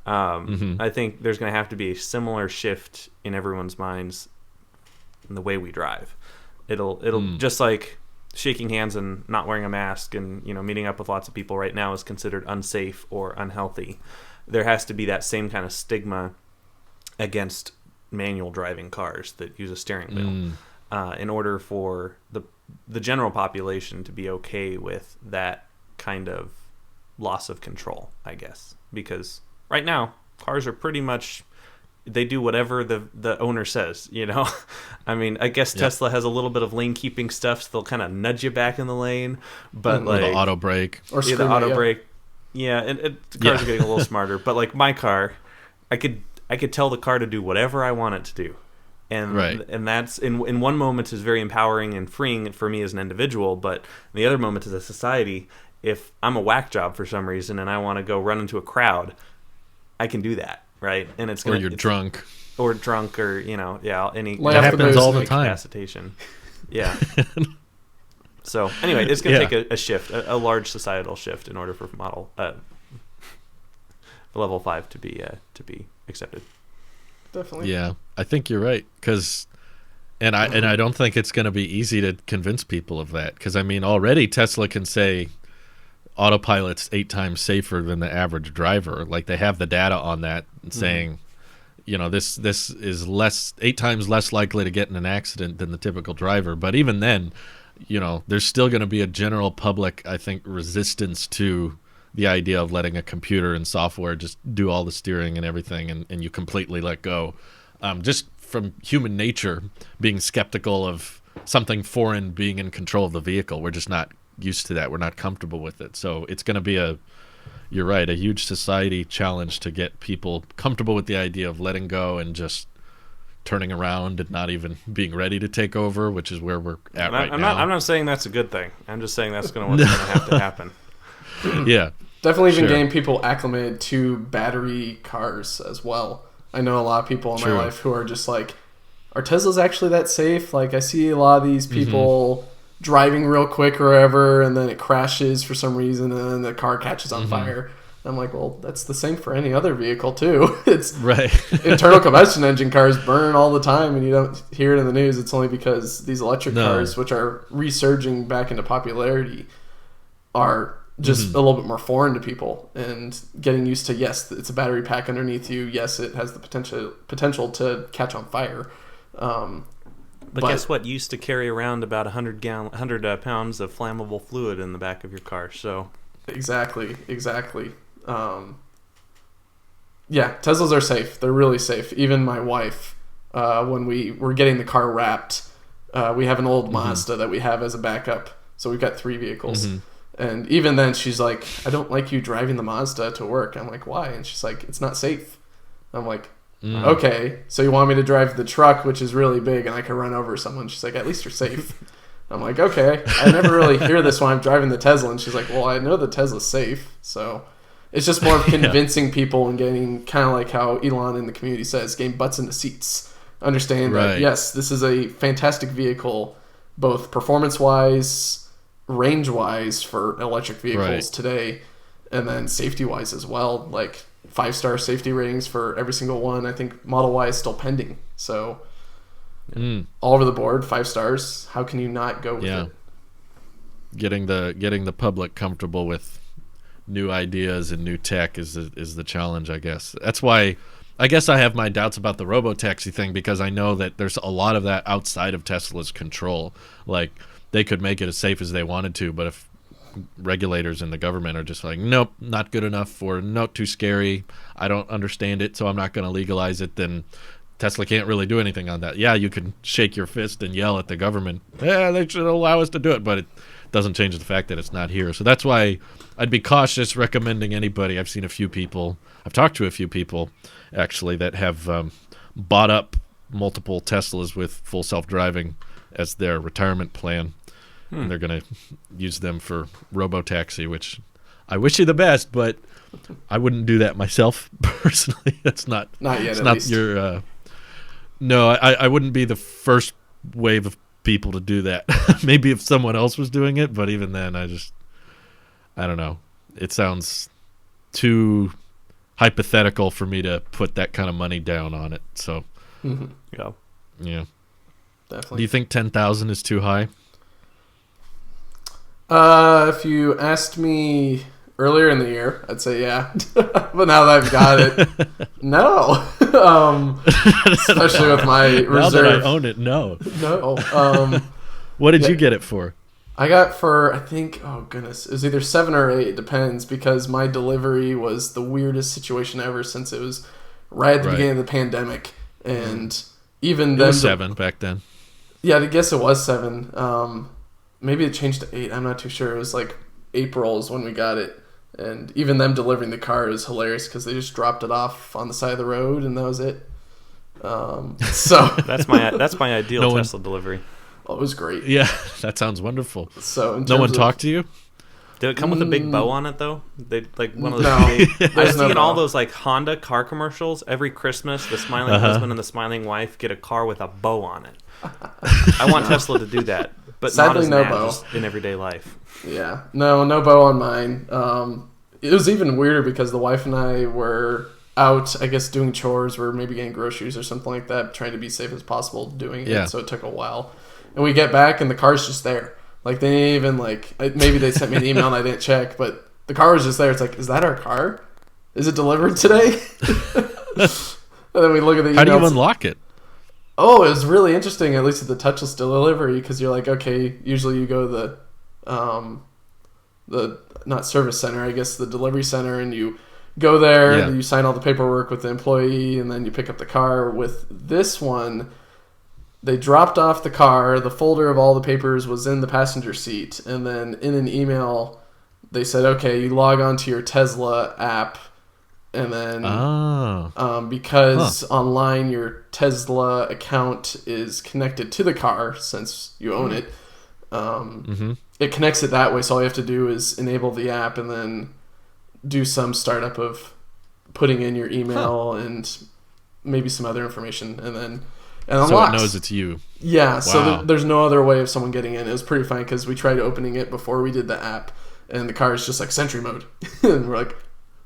I think there's going to have to be a similar shift in everyone's minds in the way we drive. It'll just like shaking hands and not wearing a mask and meeting up with lots of people right now is considered unsafe or unhealthy. There has to be that same kind of stigma against manual driving cars that use a steering wheel in order for the general population to be okay with that kind of loss of control, I guess. Because right now, cars are pretty much, they do whatever the owner says, I mean, I guess Tesla has a little bit of lane keeping stuff, so they'll kind of nudge you back in the lane, but like the auto brake or the auto brake. Yeah, and the cars are getting a little smarter, but like my car, I could tell the car to do whatever I want it to do. And that's in one moment is very empowering and freeing for me as an individual, but in the other moment as a society, if I'm a whack job for some reason and I want to go run into a crowd, I can do that, right? And it's or you're drunk or any that happens all the time. Incapacitation. Yeah. So anyway, it's going to take a shift, a large societal shift, in order for level 5 to be accepted. Definitely. Yeah, I think you're right, and I don't think it's going to be easy to convince people of that, because I mean already Tesla can say autopilot's 8 times safer than the average driver. Like they have the data on that, saying, this is 8 times less likely to get in an accident than the typical driver. But even then, there's still going to be a general public, I think, resistance to the idea of letting a computer and software just do all the steering and everything, and you completely let go. Just from human nature, being skeptical of something foreign being in control of the vehicle. We're just not used to that. We're not comfortable with it. So it's going to be you're right, a huge society challenge to get people comfortable with the idea of letting go and just turning around and not even being ready to take over, which is where we're at I'm now. I'm not saying that's a good thing. I'm just saying that's what's going to have to happen. Yeah. Definitely even getting people acclimated to battery cars as well. I know a lot of people in my life who are just like, are Teslas actually that safe? Like, I see a lot of these people driving real quick or whatever, and then it crashes for some reason, and then the car catches on fire. I'm like, well, that's the same for any other vehicle too. It's right. Internal combustion engine cars burn all the time, and you don't hear it in the news. It's only because these electric cars, which are resurging back into popularity, are just a little bit more foreign to people, and getting used to, yes, it's a battery pack underneath you. Yes, it has the potential to catch on fire. But guess what? You used to carry around about 100 pounds of flammable fluid in the back of your car. So exactly. Yeah, Teslas are safe. They're really safe. Even my wife, when we were getting the car wrapped, we have an old Mazda that we have as a backup. So we've got 3 vehicles. And even then, she's like, I don't like you driving the Mazda to work. I'm like, why? And she's like, it's not safe. I'm like, okay, so you want me to drive the truck, which is really big, and I can run over someone? She's like, at least you're safe. I'm like, okay. I never really hear this when I'm driving the Tesla. And she's like, well, I know the Tesla's safe. So it's just more of convincing people and getting, kind of like how Elon in the community says, getting butts into seats. Understand that, yes, this is a fantastic vehicle, both performance-wise, range-wise for electric vehicles today, and then safety-wise as well. Like 5-star safety ratings for every single one. I think Model Y is still pending. So all over the board, 5 stars. How can you not go with it? Getting the public comfortable with new ideas and new tech is the challenge, I guess. That's why I guess I have my doubts about the robo-taxi thing, because I know that there's a lot of that outside of Tesla's control. Like, they could make it as safe as they wanted to, but if regulators in the government are just like, nope, not good enough, or nope, too scary, I don't understand it, so I'm not going to legalize it, then Tesla can't really do anything on that. Yeah, you can shake your fist and yell at the government, they should allow us to do it, but it doesn't change the fact that it's not here. So that's why I'd be cautious recommending anybody. I've talked to a few people actually that have bought up multiple Teslas with full self-driving as their retirement plan. And they're going to use them for robo-taxi, which I wish you the best, but I wouldn't do that myself personally. That's not yet. It's at not least. your. No, I wouldn't be the first wave of people to do that. Maybe if someone else was doing it, but even then, I don't know. It sounds too hypothetical for me to put that kind of money down on it. So, yeah, definitely. Do you think 10,000 is too high? If you asked me earlier in the year, I'd say yeah. But now that I've got it, no. Especially with my reserve. Now that I own it, no. No. What did you get it for? I got for, I think, oh goodness, it was either 7 or 8, it depends, because my delivery was the weirdest situation ever since it was right at the beginning of the pandemic. And even then. It was 7 back then. Yeah, I guess it was 7. Maybe it changed to 8. I'm not too sure. It was like April is when we got it. And even them delivering the car is hilarious because they just dropped it off on the side of the road and that was it. So that's my ideal Tesla delivery. Oh, it was great. Yeah, that sounds wonderful. So no one talked to you? Did it come with a big bow on it though? They like one of those. No, I've seen all those like Honda car commercials every Christmas. The smiling husband and the smiling wife get a car with a bow on it. I want Tesla to do that, but sadly, not as no bow just in everyday life. Yeah, no bow on mine. It was even weirder because the wife and I were out, I guess, doing chores, or maybe getting groceries or something like that, trying to be safe as possible doing it. So it took a while, and we get back and the car's just there. Like, they didn't even, like, maybe they sent me an email and I didn't check, but the car was just there. It's like, is that our car? Is it delivered today? And then we look at the email. How do you unlock it? Oh, it was really interesting, at least at the touchless delivery, because you're like, okay, usually you go to the not service center, I guess the delivery center, and you go there, and you sign all the paperwork with the employee, and then you pick up the car. With this one, they dropped off the car, the folder of all the papers was in the passenger seat, and then in an email, they said, okay, you log on to your Tesla app, And then Oh. because online your Tesla account is connected to the car since you own it, it connects it that way. So all you have to do is enable the app and then do some startup of putting in your email and maybe some other information, and then unlocks. So it knows it's you. Yeah, Wow. so there's no other way of someone getting in. It was pretty funny because we tried opening it before we did the app, and the car is just like Sentry mode. And we're like,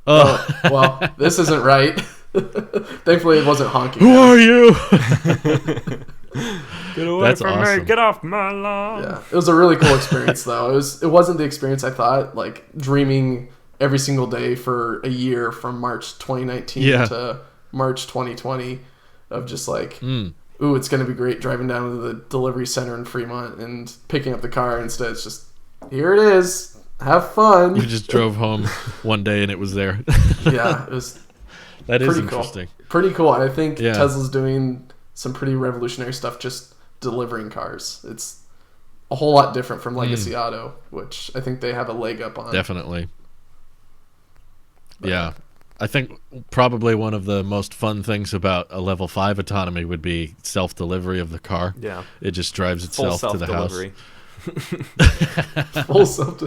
oh, well, this isn't right. Thankfully, it wasn't honking. Who are you? Get away That's from awesome. me! Get off my lawn! Yeah, it was a really cool experience, though. It wasn't the experience I thought. Like dreaming every single day for a year from March 2019 to March 2020 of just like, ooh, it's going to be great driving down to the delivery center in Fremont and picking up the car. Instead, it's just, here it is. Have fun. You just drove home one day and it was there. Yeah, it was That is pretty interesting. cool. Pretty cool. I think Yeah. Tesla's doing some pretty revolutionary stuff just delivering cars. It's a whole lot different from Legacy Auto, which I think they have a leg up on. Definitely. Yeah. I think probably one of the most fun things about a level 5 autonomy would be self-delivery of the car. Yeah. It just drives Full itself to the house. self-delivery. Full self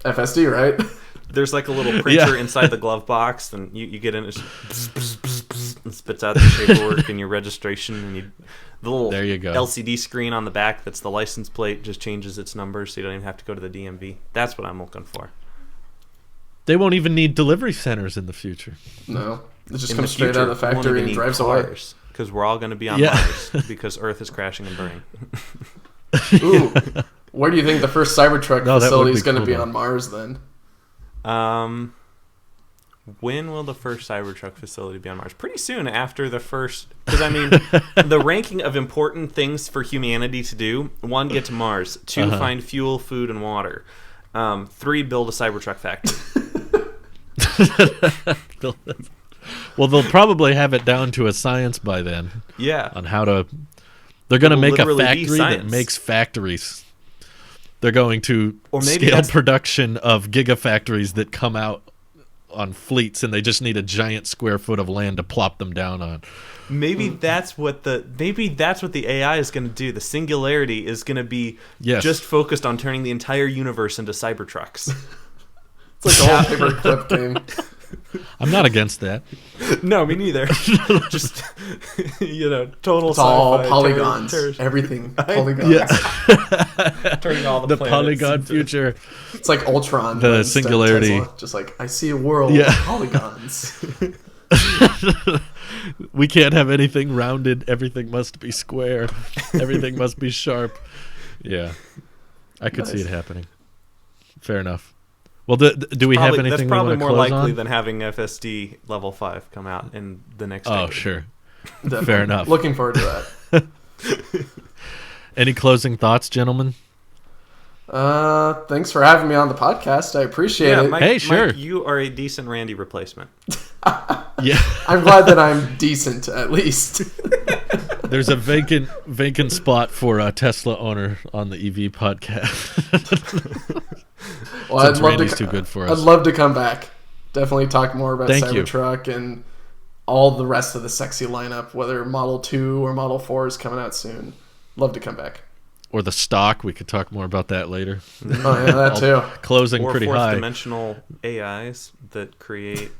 FSD, right? There's like a little printer inside the glove box, and you get in, it just and spits out the paperwork and your registration, and the little There you go. LCD screen on the back that's the license plate just changes its number, so you don't even have to go to the DMV. That's what I'm looking for. They won't even need delivery centers in the future. No. It just In comes the straight out of the future, we won't factory even and need drives away. cars, because we're all going to be on Yeah. Mars because Earth is crashing and burning. Ooh. Where do you think the first Cybertruck No, that facility would is be going to cool, be though. on Mars then? When will the first Cybertruck facility be on Mars? Pretty soon after the first, because I mean, the ranking of important things for humanity to do: 1, get to Mars; 2, find fuel, food, and water; 3, build a Cybertruck factory. Well, they'll probably have it down to a science by then Yeah, on how to. They're going to It'll make a literally be factory that science. makes factories. They're going to Or maybe scale that's- production of gigafactories that come out on fleets, and they just need a giant square foot of land to plop them down on. maybe that's what the AI is going to do. The singularity is going to be Yes. just focused on turning the entire universe into Cybertrucks. It's like a whole paperclip game. I'm not against that. No, me neither. Just total It's all sci-fi polygons. terror- Everything. Polygons. turning all The planets polygon into- future. It's like Ultron. The instead of singularity. Tesla. Just like, I see a world Yeah. of polygons. We can't have anything rounded. Everything must be square. Everything must be sharp. Yeah. I could see Nice. it happening. Fair enough. Well, do we have anything That's we probably want to more close likely on? than having FSD level 5 come out in the next Oh, decade. sure. Definitely. Fair enough. Looking forward to that. Any closing thoughts, gentlemen? Thanks for having me on the podcast. I appreciate Yeah, it. Mike, Hey, sure. Mike, you are a decent Randy replacement. Yeah. I'm glad that I'm decent, at least. There's a vacant spot for a Tesla owner on the EV podcast. Well, Since Randy's too good for us. I'd love to come back. Definitely talk more about Thank you. Cybertruck and all the rest of the sexy lineup, whether Model 2 or Model 4 is coming out soon. Love to come back. Or the stock. We could talk more about that later. Oh, yeah, that too. Closing Or pretty fourth high. dimensional AIs that create,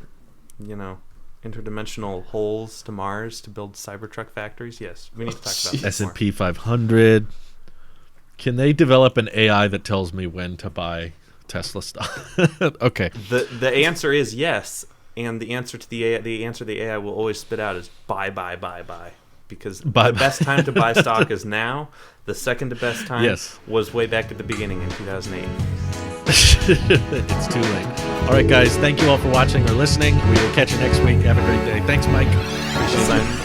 interdimensional holes to Mars to build Cybertruck factories. Yes, we need to talk about that more. S&P 500. Can they develop an AI that tells me when to buy Tesla stock? Okay. The answer is yes, and the answer to the AI will always spit out is buy, because Buy. the best time to buy stock is now. The second to best time Yes. was way back at the beginning in 2008. It's too late. All right, guys. Thank you all for watching or listening. We will catch you next week. Have a great day. Thanks, Mike. Appreciate it. Signing